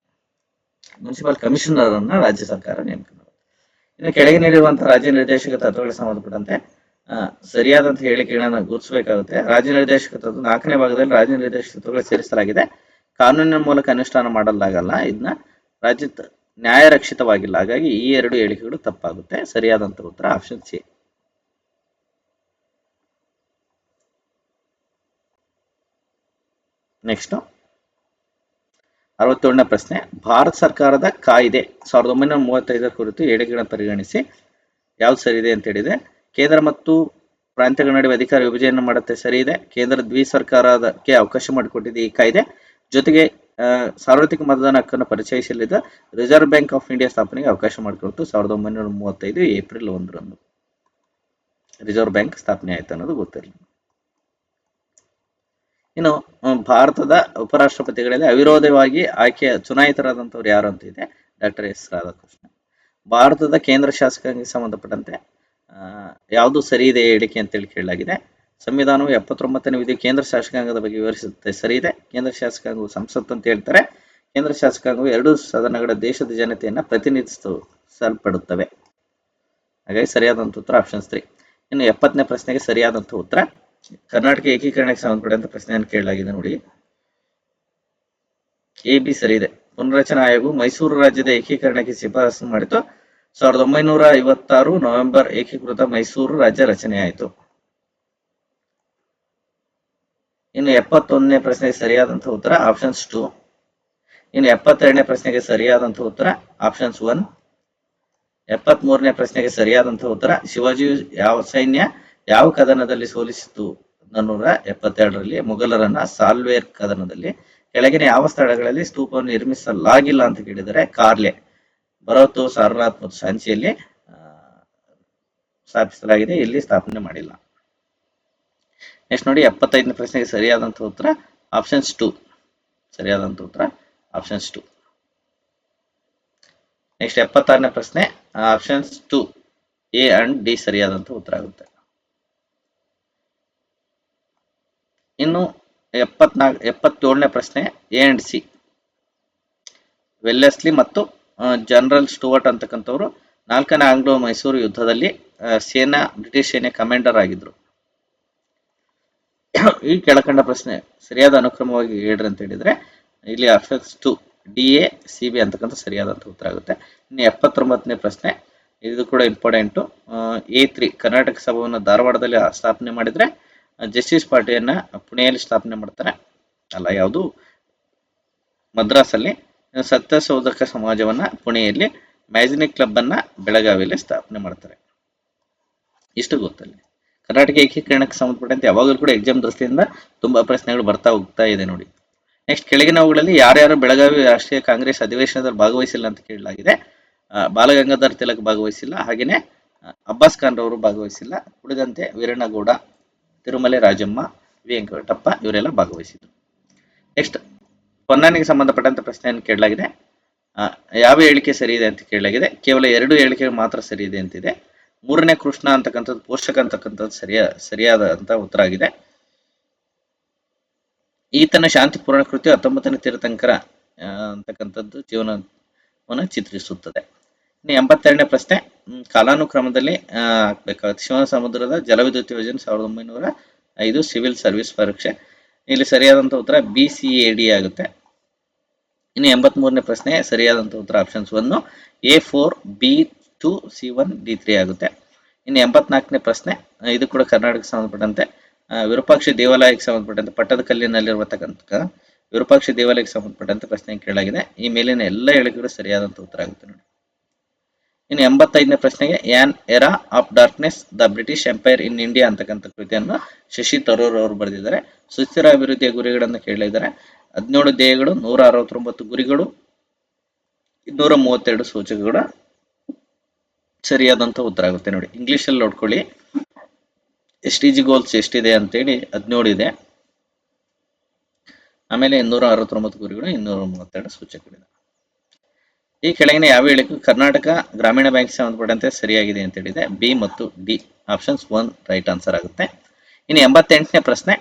ಮುನ್ಸಿಪಲ್ ಕಮಿಷನರ್ ಅನ್ನ ರಾಜ್ಯ ಸರ್ಕಾರ ನೇಮಕ ಮಾಡುತ್ತೆ. ಇನ್ನು ಕೆಳಗೆ ನೀಡಿರುವಂತಹ ರಾಜ್ಯ ನಿರ್ದೇಶಕ ತತ್ವಗಳಿಗೆ ಸಂಬಂಧಪಟ್ಟಂತೆ ಸರಿಯಾದಂತ ಹೇಳಿಕೆಗಳನ್ನ ಗುರುತಿಸಬೇಕಾಗುತ್ತೆ. ರಾಜ್ಯ ನಿರ್ದೇಶಕ ತತ್ವ 4ನೇ ಭಾಗದಲ್ಲಿ ರಾಜ್ಯ ನಿರ್ದೇಶಕ ತತ್ವಗಳು ಸೇರಿಸಲಾಗಿದೆ. ಕಾನೂನಿನ ಮೂಲಕ ಅನುಷ್ಠಾನ ಮಾಡಲಾಗಲ್ಲ, ಇದನ್ನ ರಾಜ್ಯ ನ್ಯಾಯ ರಕ್ಷಿತವಾಗಿಲ್ಲ. ಹಾಗಾಗಿ ಈ 2 ಹೇಳಿಕೆಗಳು ತಪ್ಪಾಗುತ್ತೆ. ಸರಿಯಾದಂತ ಉತ್ತರ ಆಪ್ಷನ್ ಸಿ. ನೆಕ್ಸ್ಟ್ 67ನೇ ಪ್ರಶ್ನೆ ಭಾರತ ಸರ್ಕಾರದ ಕಾಯ್ದೆ 1935 ಕುರಿತು ಹೇಳಿಕೆಗಳನ್ನು ಪರಿಗಣಿಸಿ ಯಾವ್ದು ಸರಿ ಇದೆ ಅಂತ ಹೇಳಿದೆ. ಕೇಂದ್ರ ಮತ್ತು ಪ್ರಾಂತ್ಯಗಳ ನಡುವೆ ಅಧಿಕಾರ ವಿಭಜನೆ ಮಾಡುತ್ತೆ, ಸರಿ ಇದೆ. ಕೇಂದ್ರ ದ್ವಿ ಸರ್ಕಾರಕ್ಕೆ ಅವಕಾಶ ಮಾಡಿಕೊಟ್ಟಿದೆ ಈ ಕಾಯ್ದೆ. ಜೊತೆಗೆ ಸಾರ್ವತ್ರಿಕ ಮತದಾನ ಹಕ್ಕನ್ನು ಪರಿಚಯಿಸಲಿದ್ದ ರಿಸರ್ವ್ ಬ್ಯಾಂಕ್ ಆಫ್ ಇಂಡಿಯಾ ಸ್ಥಾಪನೆಗೆ ಅವಕಾಶ ಮಾಡಿಕೊಡ್ತು 1935 ಏಪ್ರಿಲ್ 1ರಂದು ರಿಸರ್ವ್ ಬ್ಯಾಂಕ್ ಸ್ಥಾಪನೆ ಆಯ್ತು ಅನ್ನೋದು ಗೊತ್ತಿರಲಿ. ಇನ್ನು ಭಾರತದ ಉಪರಾಷ್ಟ್ರಪತಿಗಳಲ್ಲಿ ಅವಿರೋಧವಾಗಿ ಚುನಾಯಿತರಾದಂಥವ್ರು ಯಾರು ಅಂತ ಇದೆ, ಡಾಕ್ಟರ್ ಎಸ್ ರಾಧಾಕೃಷ್ಣ. ಭಾರತದ ಕೇಂದ್ರ ಶಾಸಕಾಂಗಕ್ಕೆ ಸಂಬಂಧಪಟ್ಟಂತೆ ಯಾವುದು ಸರಿ ಇದೆ ಹೇಳಿಕೆ ಅಂತೇಳಿ ಕೇಳಲಾಗಿದೆ. ಸಂವಿಧಾನವು 79ನೇ ವಿಧಿ ಕೇಂದ್ರ ಶಾಸಕಾಂಗದ ಬಗ್ಗೆ ವಿವರಿಸುತ್ತೆ, ಸರಿ ಇದೆ. ಕೇಂದ್ರ ಶಾಸಕಾಂಗವು ಸಂಸತ್ತು ಅಂತ ಹೇಳ್ತಾರೆ. ಕೇಂದ್ರ ಶಾಸಕಾಂಗವು 2 ಸದನಗಳ ದೇಶದ ಜನತೆಯನ್ನ ಪ್ರತಿನಿಧಿಸಲ್ಪಡುತ್ತವೆ. ಹಾಗಾಗಿ ಸರಿಯಾದಂತ ಉತ್ತರ ಆಪ್ಷನ್ 3. ಇನ್ನು 70ನೇ ಪ್ರಶ್ನೆಗೆ ಸರಿಯಾದಂತ ಉತ್ತರ ಕರ್ನಾಟಕ ಏಕೀಕರಣಕ್ಕೆ ಸಂಬಂಧಪಟ್ಟಂತ ಪ್ರಶ್ನೆಯನ್ನು ಕೇಳಲಾಗಿದೆ ನೋಡಿ. ಎ ಬಿ ಸರಿ ಇದೆ. ಪುನರ್ರಚನಾ ಆಯೋಗವು ಮೈಸೂರು ರಾಜ್ಯದ ಏಕೀಕರಣಕ್ಕೆ ಶಿಫಾರಸು ಮಾಡಿತು. 1956 ನವೆಂಬರ್ ಏಕೀಕೃತ ಮೈಸೂರು ರಾಜ್ಯ ರಚನೆ ಆಯಿತು. ಇನ್ನು 71ನೇ ಪ್ರಶ್ನೆಗೆ ಸರಿಯಾದಂತಹ ಉತ್ತರ ಆಪ್ಷನ್ಸ್ 2. ಇನ್ನು 72ನೇ ಪ್ರಶ್ನೆಗೆ ಸರಿಯಾದಂತಹ ಉತ್ತರ ಆಪ್ಷನ್ಸ್ 1. 73ನೇ ಪ್ರಶ್ನೆಗೆ ಸರಿಯಾದಂತಹ ಉತ್ತರ ಶಿವಾಜಿ ಸೈನ್ಯ ಯಾವ ಕದನದಲ್ಲಿ ಸೋಲಿಸಿತು 472ರಲ್ಲಿ? ಮೊಘಲರನ್ನ ಸಾಲ್ವೇರ್ ಕದನದಲ್ಲಿ. ಕೆಳಗಿನ ಯಾವ ಸ್ಥಳಗಳಲ್ಲಿ ಸ್ತೂಪವನ್ನು ನಿರ್ಮಿಸಲಾಗಿಲ್ಲ ಅಂತ ಕೇಳಿದರೆ ಕಾರ್ಲೆ, ಭರತು, ಸಾರನಾಥ್ ಮತ್ತು ಸಾಂಚಿಯಲ್ಲಿ ಸ್ಥಾಪಿಸಲಾಗಿದೆ, ಇಲ್ಲಿ ಸ್ಥಾಪನೆ ಮಾಡಿಲ್ಲ. ನೆಕ್ಸ್ಟ್ ನೋಡಿ 75ನೇ ಪ್ರಶ್ನೆಗೆ ಸರಿಯಾದಂತಹ ಉತ್ತರ ಆಪ್ಷನ್ಸ್ 2. ಸರಿಯಾದಂತ ಉತ್ತರ ಆಪ್ಷನ್ಸ್ 2. ನೆಕ್ಸ್ಟ್ 76ನೇ ಪ್ರಶ್ನೆ ಆಪ್ಷನ್ಸ್ 2 ಎ ಅಂಡ್ ಡಿ ಸರಿಯಾದಂತ ಉತ್ತರ ಆಗುತ್ತೆ. ಇನ್ನು 77ನೇ ಪ್ರಶ್ನೆ ಎ ಅಂಡ್ ಸಿ. ವೆಲ್ಲೆಸ್ಲಿ ಮತ್ತು ಜನರಲ್ ಸ್ಟುವರ್ಟ್ ಅಂತಕ್ಕಂಥವ್ರು 4ನೇ ಆಂಗ್ಲೋ ಮೈಸೂರು ಯುದ್ಧದಲ್ಲಿ ಬ್ರಿಟಿಷ್ ಸೇನೆ ಕಮಾಂಡರ್ ಆಗಿದ್ರು. ಈ ಕೆಳಕಂಡ ಪ್ರಶ್ನೆ ಸರಿಯಾದ ಅನುಕ್ರಮವಾಗಿ ಹೇಳ್ರಿ ಅಂತ ಹೇಳಿದ್ರೆ ಇಲ್ಲಿ ಆಪ್ಷನ್ಸ್ 2 DA CB ಅಂತಕ್ಕಂಥ ಸರಿಯಾದಂತ ಉತ್ತರ ಆಗುತ್ತೆ. ಇನ್ನು 79ನೇ ಪ್ರಶ್ನೆ, ಇದು ಕೂಡ ಇಂಪಾರ್ಟೆಂಟ್. A3 ಕರ್ನಾಟಕ ಸಭಾವನ್ನು ಧಾರವಾಡದಲ್ಲಿ ಸ್ಥಾಪನೆ ಮಾಡಿದ್ರೆ, ಜಸ್ಟಿಸ್ ಪಾರ್ಟಿಯನ್ನ ಪುಣೆಯಲ್ಲಿ ಸ್ಥಾಪನೆ ಮಾಡ್ತಾರೆ, ಅಲ್ಲ ಯಾವುದು ಮದ್ರಾಸಲ್ಲಿ, ಸತ್ಯಶೋಧಕ ಸಮಾಜವನ್ನ ಪುಣೆಯಲ್ಲಿ, ಮ್ಯಾಜಿನಿಕ್ ಕ್ಲಬ್ ಅನ್ನ ಬೆಳಗಾವಿಯಲ್ಲಿ ಸ್ಥಾಪನೆ ಮಾಡ್ತಾರೆ. ಇಷ್ಟು ಗೊತ್ತಲ್ಲಿ. ಕರ್ನಾಟಕ ಏಕೀಕರಣಕ್ಕೆ ಸಂಬಂಧಪಟ್ಟಂತೆ ಯಾವಾಗಲೂ ಕೂಡ ಎಕ್ಸಾಮ್ ದೃಷ್ಟಿಯಿಂದ ತುಂಬಾ ಪ್ರಶ್ನೆಗಳು ಬರ್ತಾ ಹೋಗ್ತಾ ಇದೆ ನೋಡಿ. ನೆಕ್ಸ್ಟ್, ಕೆಳಗಿನವುಗಳಲ್ಲಿ ಯಾರ್ಯಾರು ಬೆಳಗಾವಿ ರಾಷ್ಟ್ರೀಯ ಕಾಂಗ್ರೆಸ್ ಅಧಿವೇಶನದಲ್ಲಿ ಭಾಗವಹಿಸಿಲ್ಲ ಅಂತ ಕೇಳಲಾಗಿದೆ. ಬಾಲಗಂಗಾಧರ್ ತಿಲಕ್ ಭಾಗವಹಿಸಿಲ್ಲ, ಹಾಗೆಯೇ ಅಬ್ಬಾಸ್ ಖಾನ್ ರವರು ಭಾಗವಹಿಸಿಲ್ಲ. ಉಳಿದಂತೆ ವೀರಣ್ಣಗೌಡ, ತಿರುಮಲೆ ರಾಜಮ್ಮ, ವೆಂಕಟಪ್ಪ ಇವರೆಲ್ಲ ಭಾಗವಹಿಸಿದ್ರು. ನೆಕ್ಸ್ಟ್, ಹೊನ್ನಾನಿಗೆ ಸಂಬಂಧಪಟ್ಟಂತ ಪ್ರಶ್ನೆಯನ್ನು ಕೇಳಲಾಗಿದೆ. ಯಾವ ಹೇಳಿಕೆ ಸರಿ ಇದೆ ಅಂತ ಕೇಳಲಾಗಿದೆ. ಕೇವಲ 2 ಹೇಳಿಕೆಗಳು ಮಾತ್ರ ಸರಿ ಇದೆ ಅಂತಿದೆ. 3ನೇ ಕೃಷ್ಣ ಅಂತಕ್ಕಂಥದ್ದು ಪೋಷಕ ಅಂತಕ್ಕಂಥದ್ದು ಸರಿಯಾದಂತ ಉತ್ತರ ಆಗಿದೆ. ಈತನ ಶಾಂತಿಪೂರ್ಣ ಕೃತ್ಯ 19ನೇ ತೀರ್ಥಂಕರ ಅಂತಕ್ಕಂಥದ್ದು ಜೀವನವನ್ನು ಚಿತ್ರಿಸುತ್ತದೆ. ಇನ್ನು 82ನೇ ಪ್ರಶ್ನೆ, ಕಾಲಾನುಕ್ರಮದಲ್ಲಿ ಆಗ್ಬೇಕಾಗುತ್ತೆ. ಶಿವನ ಸಮುದ್ರದ ಜಲವಿದ್ಯುತ್ ಯೋಜನೆ 1905 ಸಿವಿಲ್ ಸರ್ವಿಸ್ ಪರೀಕ್ಷೆ. ಇಲ್ಲಿ ಸರಿಯಾದಂತ ಉತ್ತರ BCAD ಆಗುತ್ತೆ. ಇನ್ನು 83ನೇ ಪ್ರಶ್ನೆ ಸರಿಯಾದಂತ ಉತ್ತರ options 1 A4 B2 C1 D3 ಆಗುತ್ತೆ. ಇನ್ನು 84ನೇ ಪ್ರಶ್ನೆ, ಇದು ಕೂಡ ಕರ್ನಾಟಕಕ್ಕೆ ಸಂಬಂಧಪಟ್ಟಂತೆ ವಿರೂಪಾಕ್ಷ ದೇವಾಲಯಕ್ಕೆ ಸಂಬಂಧಪಟ್ಟಂತೆ ಪಟ್ಟದಕಲ್ಲಿನಲ್ಲಿರುವತಕ್ಕಂಥ ವಿರೂಪಾಕ್ಷ ದೇವಾಲಯಕ್ಕೆ ಸಂಬಂಧಪಟ್ಟಂತೆ ಪ್ರಶ್ನೆ ಕೇಳಲಾಗಿದೆ. ಈ ಮೇಲಿನ ಎಲ್ಲ ಹೇಳಿಕೆಗಳು ಸರಿಯಾದಂತ ಉತ್ತರ ಆಗುತ್ತೆ ನೋಡಿ. ಇನ್ನು 85ನೇ ಪ್ರಶ್ನೆಗೆ on era of darkness the British empire in India ಅಂತಕ್ಕಂಥ ಕೃತಿಯನ್ನು ಶಶಿ ತರೂರ್ ಅವರು ಬರೆದಿದ್ದಾರೆ. ಸುಸ್ಥಿರ ಅಭಿವೃದ್ಧಿಯ ಗುರಿಗಳನ್ನು ಕೇಳಿದ್ದಾರೆ. 17 ಧ್ಯೇಯಗಳು, 169 ಗುರಿಗಳು, 232 ಸೂಚಕಗಳು ಸರಿಯಾದಂತ ಉತ್ತರ ಆಗುತ್ತೆ ನೋಡಿ. ಇಂಗ್ಲಿಷ್ ಅಲ್ಲಿ ನೋಡ್ಕೊಳ್ಳಿ, SDG ಗೋಲ್ಸ್ ಎಷ್ಟಿದೆ ಅಂತೇಳಿ 17 ಇದೆ. ಆಮೇಲೆ 269 ಗುರಿಗಳು, 232 ಸೂಚಕಗಳಿದೆ. ಈ ಕೆಳಗಿನ ಯಾವ ಹೇಳಿಕೆ ಕರ್ನಾಟಕ ಗ್ರಾಮೀಣ ಬ್ಯಾಂಕ್ ಸಂಬಂಧಪಟ್ಟಂತೆ ಸರಿಯಾಗಿದೆ ಅಂತ ಹೇಳಿದೆ. ಬಿ ಮತ್ತು ಡಿ ಆಪ್ಷನ್ಸ್ 1 ರೈಟ್ ಆನ್ಸರ್ ಆಗುತ್ತೆ. ಇನ್ನು 88ನೇ ಪ್ರಶ್ನೆ,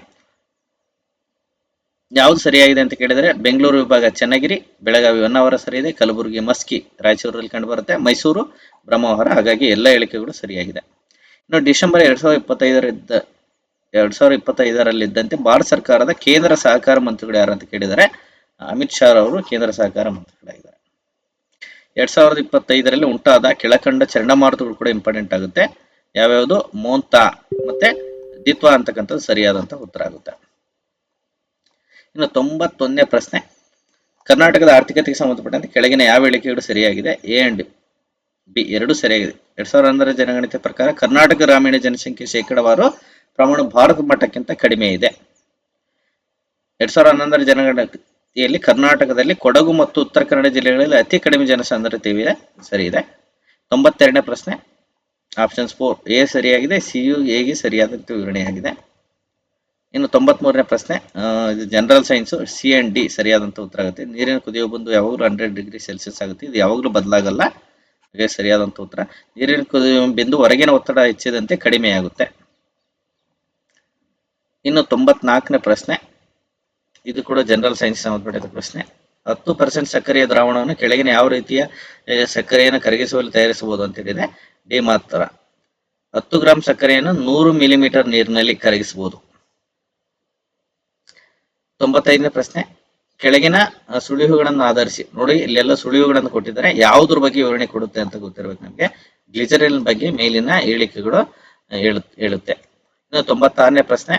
ಯಾವ್ದು ಸರಿಯಾಗಿದೆ ಅಂತ ಕೇಳಿದರೆ ಬೆಂಗಳೂರು ವಿಭಾಗ ಚನ್ನಗಿರಿ, ಬೆಳಗಾವಿ ಹೊನ್ನಾವರ ಸರಿಯಿದೆ, ಕಲಬುರಗಿ ಮಸ್ಕಿ ರಾಯಚೂರಲ್ಲಿ ಕಂಡು ಬರುತ್ತೆ, ಮೈಸೂರು ಬ್ರಹ್ಮಾವರ. ಹಾಗಾಗಿ ಎಲ್ಲ ಹೇಳಿಕೆಗಳು ಸರಿಯಾಗಿದೆ. ಇನ್ನು ಡಿಸೆಂಬರ್ 2025ರಲ್ಲಿದ್ದಂತೆ ಭಾರತ ಸರ್ಕಾರದ ಕೇಂದ್ರ ಸಹಕಾರ ಮಂತ್ರಿಗಳು ಯಾರು ಅಂತ ಕೇಳಿದರೆ ಅಮಿತ್ ಶಾ ಅವರು ಕೇಂದ್ರ ಸಹಕಾರ ಮಂತ್ರಿಗಳಾಗಿದ್ದಾರೆ. 2025ರಲ್ಲಿ ಉಂಟಾದ ಕೆಳಕಂಡ ಚಂಡಮಾರುತಗಳು ಕೂಡ ಇಂಪಾರ್ಟೆಂಟ್ ಆಗುತ್ತೆ. ಯಾವ್ಯಾವುದು? ಮೋಂತಾ ಮತ್ತೆ ದಿತ್ವಾ ಅಂತಕ್ಕಂಥದ್ದು ಸರಿಯಾದಂತ ಉತ್ತರ ಆಗುತ್ತೆ. ಇನ್ನು 91ನೇ ಪ್ರಶ್ನೆ, ಕರ್ನಾಟಕದ ಆರ್ಥಿಕತೆಗೆ ಸಂಬಂಧಪಟ್ಟಂತೆ ಕೆಳಗಿನ ಯಾವ ಹೇಳಿಕೆಗಳು ಸರಿಯಾಗಿದೆ? ಎ ಅಂಡ್ ಬಿ ಎರಡು ಸರಿಯಾಗಿದೆ. 2011ರ ಜನಗಣತಿ ಪ್ರಕಾರ ಕರ್ನಾಟಕ ಗ್ರಾಮೀಣ ಜನಸಂಖ್ಯೆ ಶೇಕಡಾವಾರು ಪ್ರಮಾಣ ಭಾರತ ಮಟ್ಟಕ್ಕಿಂತ ಕಡಿಮೆ ಇದೆ. 2011ರ ಜನಗಣತಿಯಲ್ಲಿ ಕರ್ನಾಟಕದಲ್ಲಿ ಕೊಡಗು ಮತ್ತು ಉತ್ತರ ಕನ್ನಡ ಜಿಲ್ಲೆಗಳಲ್ಲಿ ಅತಿ ಕಡಿಮೆ ಜನಸಾಂದ್ರತೆ ಇದೆ, ಸರಿ ಇದೆ. 92ನೇ ಪ್ರಶ್ನೆ ಆಪ್ಷನ್ಸ್ 4 ಎ ಸರಿಯಾಗಿದೆ, ಸಿಯು ಎಗೆ ಸರಿಯಾದಂತ ವಿವರಣೆಯಾಗಿದೆ. ಇನ್ನು 93ನೇ ಪ್ರಶ್ನೆ, ಇದು general science, C and D ಸರಿಯಾದಂತ ಉತ್ತರ ಆಗುತ್ತೆ. ನೀರಿನ ಕುದಿಯುವ ಬಿಂದು ಯಾವಾಗಲೂ 100°C ಆಗುತ್ತೆ, ಇದು ಯಾವಾಗಲೂ ಬದಲಾಗಲ್ಲ, ಹಾಗೆ ಸರಿಯಾದಂತ ಉತ್ತರ. ನೀರಿನ ಕುದಿಯುವ ಬಿಂದು ಹೊರಗಿನ ಒತ್ತಡ ಹೆಚ್ಚಿದಂತೆ ಕಡಿಮೆಯಾಗುತ್ತೆ. ಇನ್ನು 94ನೇ ಪ್ರಶ್ನೆ, ಇದು ಕೂಡ ಜನರಲ್ ಸೈನ್ಸ್ ಸಂಬಂಧಪಟ್ಟ ಪ್ರಶ್ನೆ. 10% ಸಕ್ಕರೆಯ ದ್ರಾವಣವನ್ನು ಕೆಳಗಿನ ಯಾವ ರೀತಿಯ ಸಕ್ಕರೆಯನ್ನು ಕರಗಿಸುವಲ್ಲಿ ತಯಾರಿಸಬಹುದು ಅಂತ ಹೇಳಿದೆ. ಡಿ ಮಾತ್ರ. 10 ಗ್ರಾಂ ಸಕ್ಕರೆಯನ್ನು 100 ಮಿಲಿಮೀಟರ್ ನೀರಿನಲ್ಲಿ ಕರಗಿಸಬಹುದು. 95ನೇ ಪ್ರಶ್ನೆ, ಕೆಳಗಿನ ಸುಳಿವುಗಳನ್ನು ಆಧರಿಸಿ ನೋಡಿ, ಇಲ್ಲೆಲ್ಲ ಸುಳಿವುಗಳನ್ನು ಕೊಟ್ಟಿದ್ದಾರೆ, ಯಾವುದ್ರ ಬಗ್ಗೆ ವಿವರಣೆ ಕೊಡುತ್ತೆ ಅಂತ ಗೊತ್ತಿರಬೇಕು ನಮಗೆ. ಗ್ಲಿಸರಿನ್ ಬಗ್ಗೆ ಮೇಲಿನ ಹೇಳಿಕೆಗಳು ಹೇಳುತ್ತೆ. ಇನ್ನು 96ನೇ ಪ್ರಶ್ನೆ,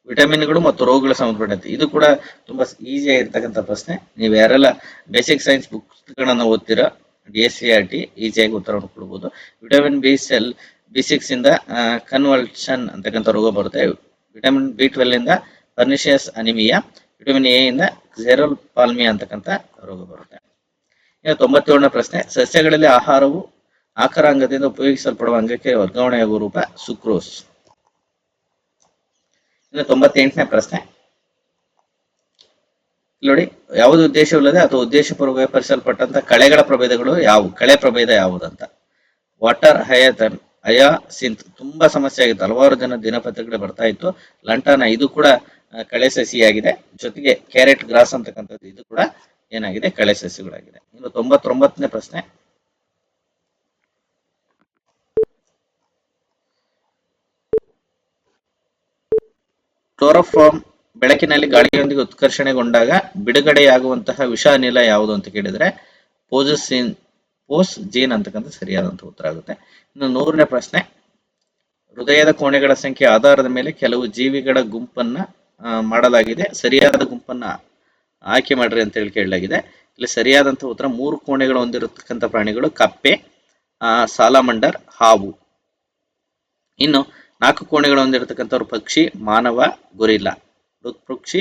ವಿಟಮಿನ್ಗಳು ಮತ್ತು ರೋಗಗಳ ಸಂಬಂಧಪಟ್ಟಂತೆ. ಇದು ಕೂಡ ತುಂಬಾ ಈಸಿ ಆಗಿರ್ತಕ್ಕಂಥ ಪ್ರಶ್ನೆ. ನೀವು ಯಾರೆಲ್ಲ ಬೇಸಿಕ್ ಸೈನ್ಸ್ ಬುಕ್ಸ್ಗಳನ್ನು ಓದ್ತೀರಾ DSCRT ಈಸಿಯಾಗಿ ಉತ್ತರವನ್ನು ಕೊಡಬಹುದು. ವಿಟಮಿನ್ B6 ಇಂದ ಕನ್ವಲ್ಷನ್ ಅಂತಕ್ಕಂಥ ರೋಗ ಬರುತ್ತೆ. ವಿಟಮಿನ್ B12 ಇಂದ ಪರ್ನಿಷಿಯಸ್ ಅನಿಮಿಯಾ, ವಿಟಮಿನ್ ಎ ಇಂದ ಝೆರಲ್ ಪಾಲ್ಮಿಯಾ ಅಂತಕ್ಕಂಥ ರೋಗ ಬರುತ್ತೆ. ಇನ್ನು 97ನೇ ಪ್ರಶ್ನೆ, ಸಸ್ಯಗಳಲ್ಲಿ ಆಹಾರವು ಆಕರಾಂಗದಿಂದ ಉಪಯೋಗಿಸಲ್ಪಡುವ ಅಂಗಕ್ಕೆ ವರ್ಗಾವಣೆಯಾಗುವ ರೂಪ ಸುಕ್ರೋಸ್. ಇನ್ನು 98ನೇ ಪ್ರಶ್ನೆ ನೋಡಿ, ಯಾವುದು ಉದ್ದೇಶವಿಲ್ಲದೆ ಅಥವಾ ಉದ್ದೇಶಪೂರ್ವಕ ವ್ಯಾಪರಿಸಲ್ಪಟ್ಟಂತ ಕಳೆಗಳ ಪ್ರಭೇದಗಳು ಯಾವುವು? ಕಳೆ ಪ್ರಭೇದ ಯಾವುದಂತ. ವಾಟರ್ ಹಯಾಸಿಂತ್ ತುಂಬಾ ಸಮಸ್ಯೆ ಆಗಿತ್ತು, ಹಲವಾರು ಜನ ದಿನಪತ್ರಿಕೆಗಳು ಬರ್ತಾ ಇತ್ತು. ಲಂಟಾನ ಇದು ಕೂಡ ಕಳೆ ಸಸಿಯಾಗಿದೆ. ಜೊತೆಗೆ ಕ್ಯಾರೆಟ್ ಗ್ರಾಸ್ ಅಂತಕ್ಕಂಥದ್ದು ಇದು ಕೂಡ ಏನಾಗಿದೆ? ಕಳೆ ಸಸಿಗಳಾಗಿದೆ. ಇನ್ನು 99ನೇ ಪ್ರಶ್ನೆ, ಕ್ಲೋರೋಫಾರ್ಮ್ ಬೆಳಕಿನಲ್ಲಿ ಗಾಳಿಯೊಂದಿಗೆ ಉತ್ಕರ್ಷಣೆಗೊಂಡಾಗ ಬಿಡುಗಡೆಯಾಗುವಂತಹ ವಿಷ ಅನಿಲ ಯಾವುದು ಅಂತ ಕೇಳಿದ್ರೆ ಪೋಸ್ ಜೀನ್ ಅಂತಕ್ಕಂಥ ಸರಿಯಾದಂತಹ ಉತ್ತರ ಆಗುತ್ತೆ. ಇನ್ನು 100ನೇ ಪ್ರಶ್ನೆ, ಹೃದಯದ ಕೋಣೆಗಳ ಸಂಖ್ಯೆ ಆಧಾರದ ಮೇಲೆ ಕೆಲವು ಜೀವಿಗಳ ಗುಂಪನ್ನ ಮಾಡಲಾಗಿದೆ, ಸರಿಯಾದ ಗುಂಪನ್ನ ಆಯ್ಕೆ ಮಾಡ್ರಿ ಅಂತ ಹೇಳಿ ಕೇಳಲಾಗಿದೆ. ಇಲ್ಲಿ ಸರಿಯಾದಂತಹ ಉತ್ತರ 3 ಕೋಣೆಗಳು ಹೊಂದಿರತಕ್ಕಂಥ ಪ್ರಾಣಿಗಳು ಕಪ್ಪೆ, ಸಾಲಮಂಡರ್, ಹಾವು. ಇನ್ನು 4 ಕೋಣೆಗಳು ಹೊಂದಿರತಕ್ಕಂಥವ್ರು ಪಕ್ಷಿ, ಮಾನವ, ಗೊರಿಲ್ಲಾ. ಹೃತ್ಪಕ್ಷಿ,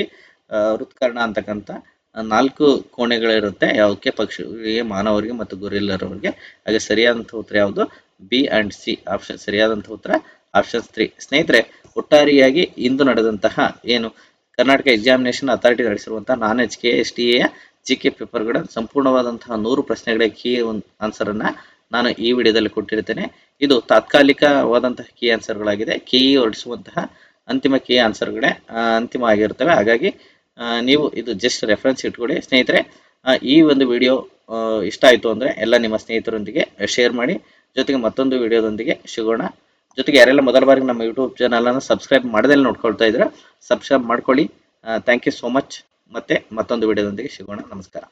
ಹೃತ್ಕರ್ಣ ಅಂತಕ್ಕಂಥ 4 ಕೋಣೆಗಳಿರುತ್ತೆ ಯಾವಕ್ಕೆ? ಪಕ್ಷಿಗಳಿಗೆ, ಮಾನವರಿಗೆ ಮತ್ತು ಗೊರಿಲ್ಲರವರಿಗೆ. ಹಾಗೆ ಸರಿಯಾದಂತಹ ಉತ್ತರ ಯಾವುದು? B and C option. ಸರಿಯಾದಂತಹ ಉತ್ತರ ಆಪ್ಷನ್ 3. ಸ್ನೇಹಿತರೆ, ಒಟ್ಟಾರೆಯಾಗಿ ಇಂದು ನಡೆದಂತಹ ಏನು ಕರ್ನಾಟಕ ಎಕ್ಸಾಮಿನೇಷನ್ ಅಥಾರಿಟಿ ನಡೆಸಿರುವಂತಹ ನಾನ್ HK STA GK ಪೇಪರ್ಗಳ ಸಂಪೂರ್ಣವಾದಂತಹ 100 ಪ್ರಶ್ನೆಗಳ ಕೀ ಆನ್ಸರ್ ಅನ್ನ ನಾನು ಈ ವಿಡಿಯೋದಲ್ಲಿ ಕೊಟ್ಟಿರ್ತೇನೆ. ಇದು ತಾತ್ಕಾಲಿಕವಾದಂತಹ ಕೀ ಆನ್ಸರ್ಗಳಾಗಿದೆ. ಕೀ ಹೊರಡಿಸುವಂತಹ ಅಂತಿಮ ಕೀ ಆನ್ಸರ್ಗಳೇ ಅಂತಿಮ ಆಗಿರ್ತವೆ. ಹಾಗಾಗಿ ನೀವು ಇದು ಜಸ್ಟ್ ರೆಫರೆನ್ಸ್ ಇಟ್ಕೊಳ್ಳಿ. ಸ್ನೇಹಿತರೆ, ಈ ಒಂದು ವಿಡಿಯೋ ಇಷ್ಟ ಆಯಿತು ಅಂದರೆ ಎಲ್ಲ ನಿಮ್ಮ ಸ್ನೇಹಿತರೊಂದಿಗೆ ಶೇರ್ ಮಾಡಿ. ಜೊತೆಗೆ ಮತ್ತೊಂದು ವಿಡಿಯೋದೊಂದಿಗೆ ಸಿಗೋಣ. ಜೊತೆಗೆ ಯಾರೆಲ್ಲ ಮೊದಲ ಬಾರಿಗೆ ನಮ್ಮ ಯೂಟ್ಯೂಬ್ ಚಾನಲನ್ನು ಸಬ್ಸ್ಕ್ರೈಬ್ ಮಾಡದಲ್ಲಿ ನೋಡ್ಕೊಳ್ತಾ ಇದ್ರೆ ಸಬ್ಸ್ಕ್ರೈಬ್ ಮಾಡ್ಕೊಳ್ಳಿ. Thank you so much. ಮತ್ತೆ ಮತ್ತೊಂದು ವಿಡಿಯೋದೊಂದಿಗೆ ಸಿಗೋಣ. ನಮಸ್ಕಾರ.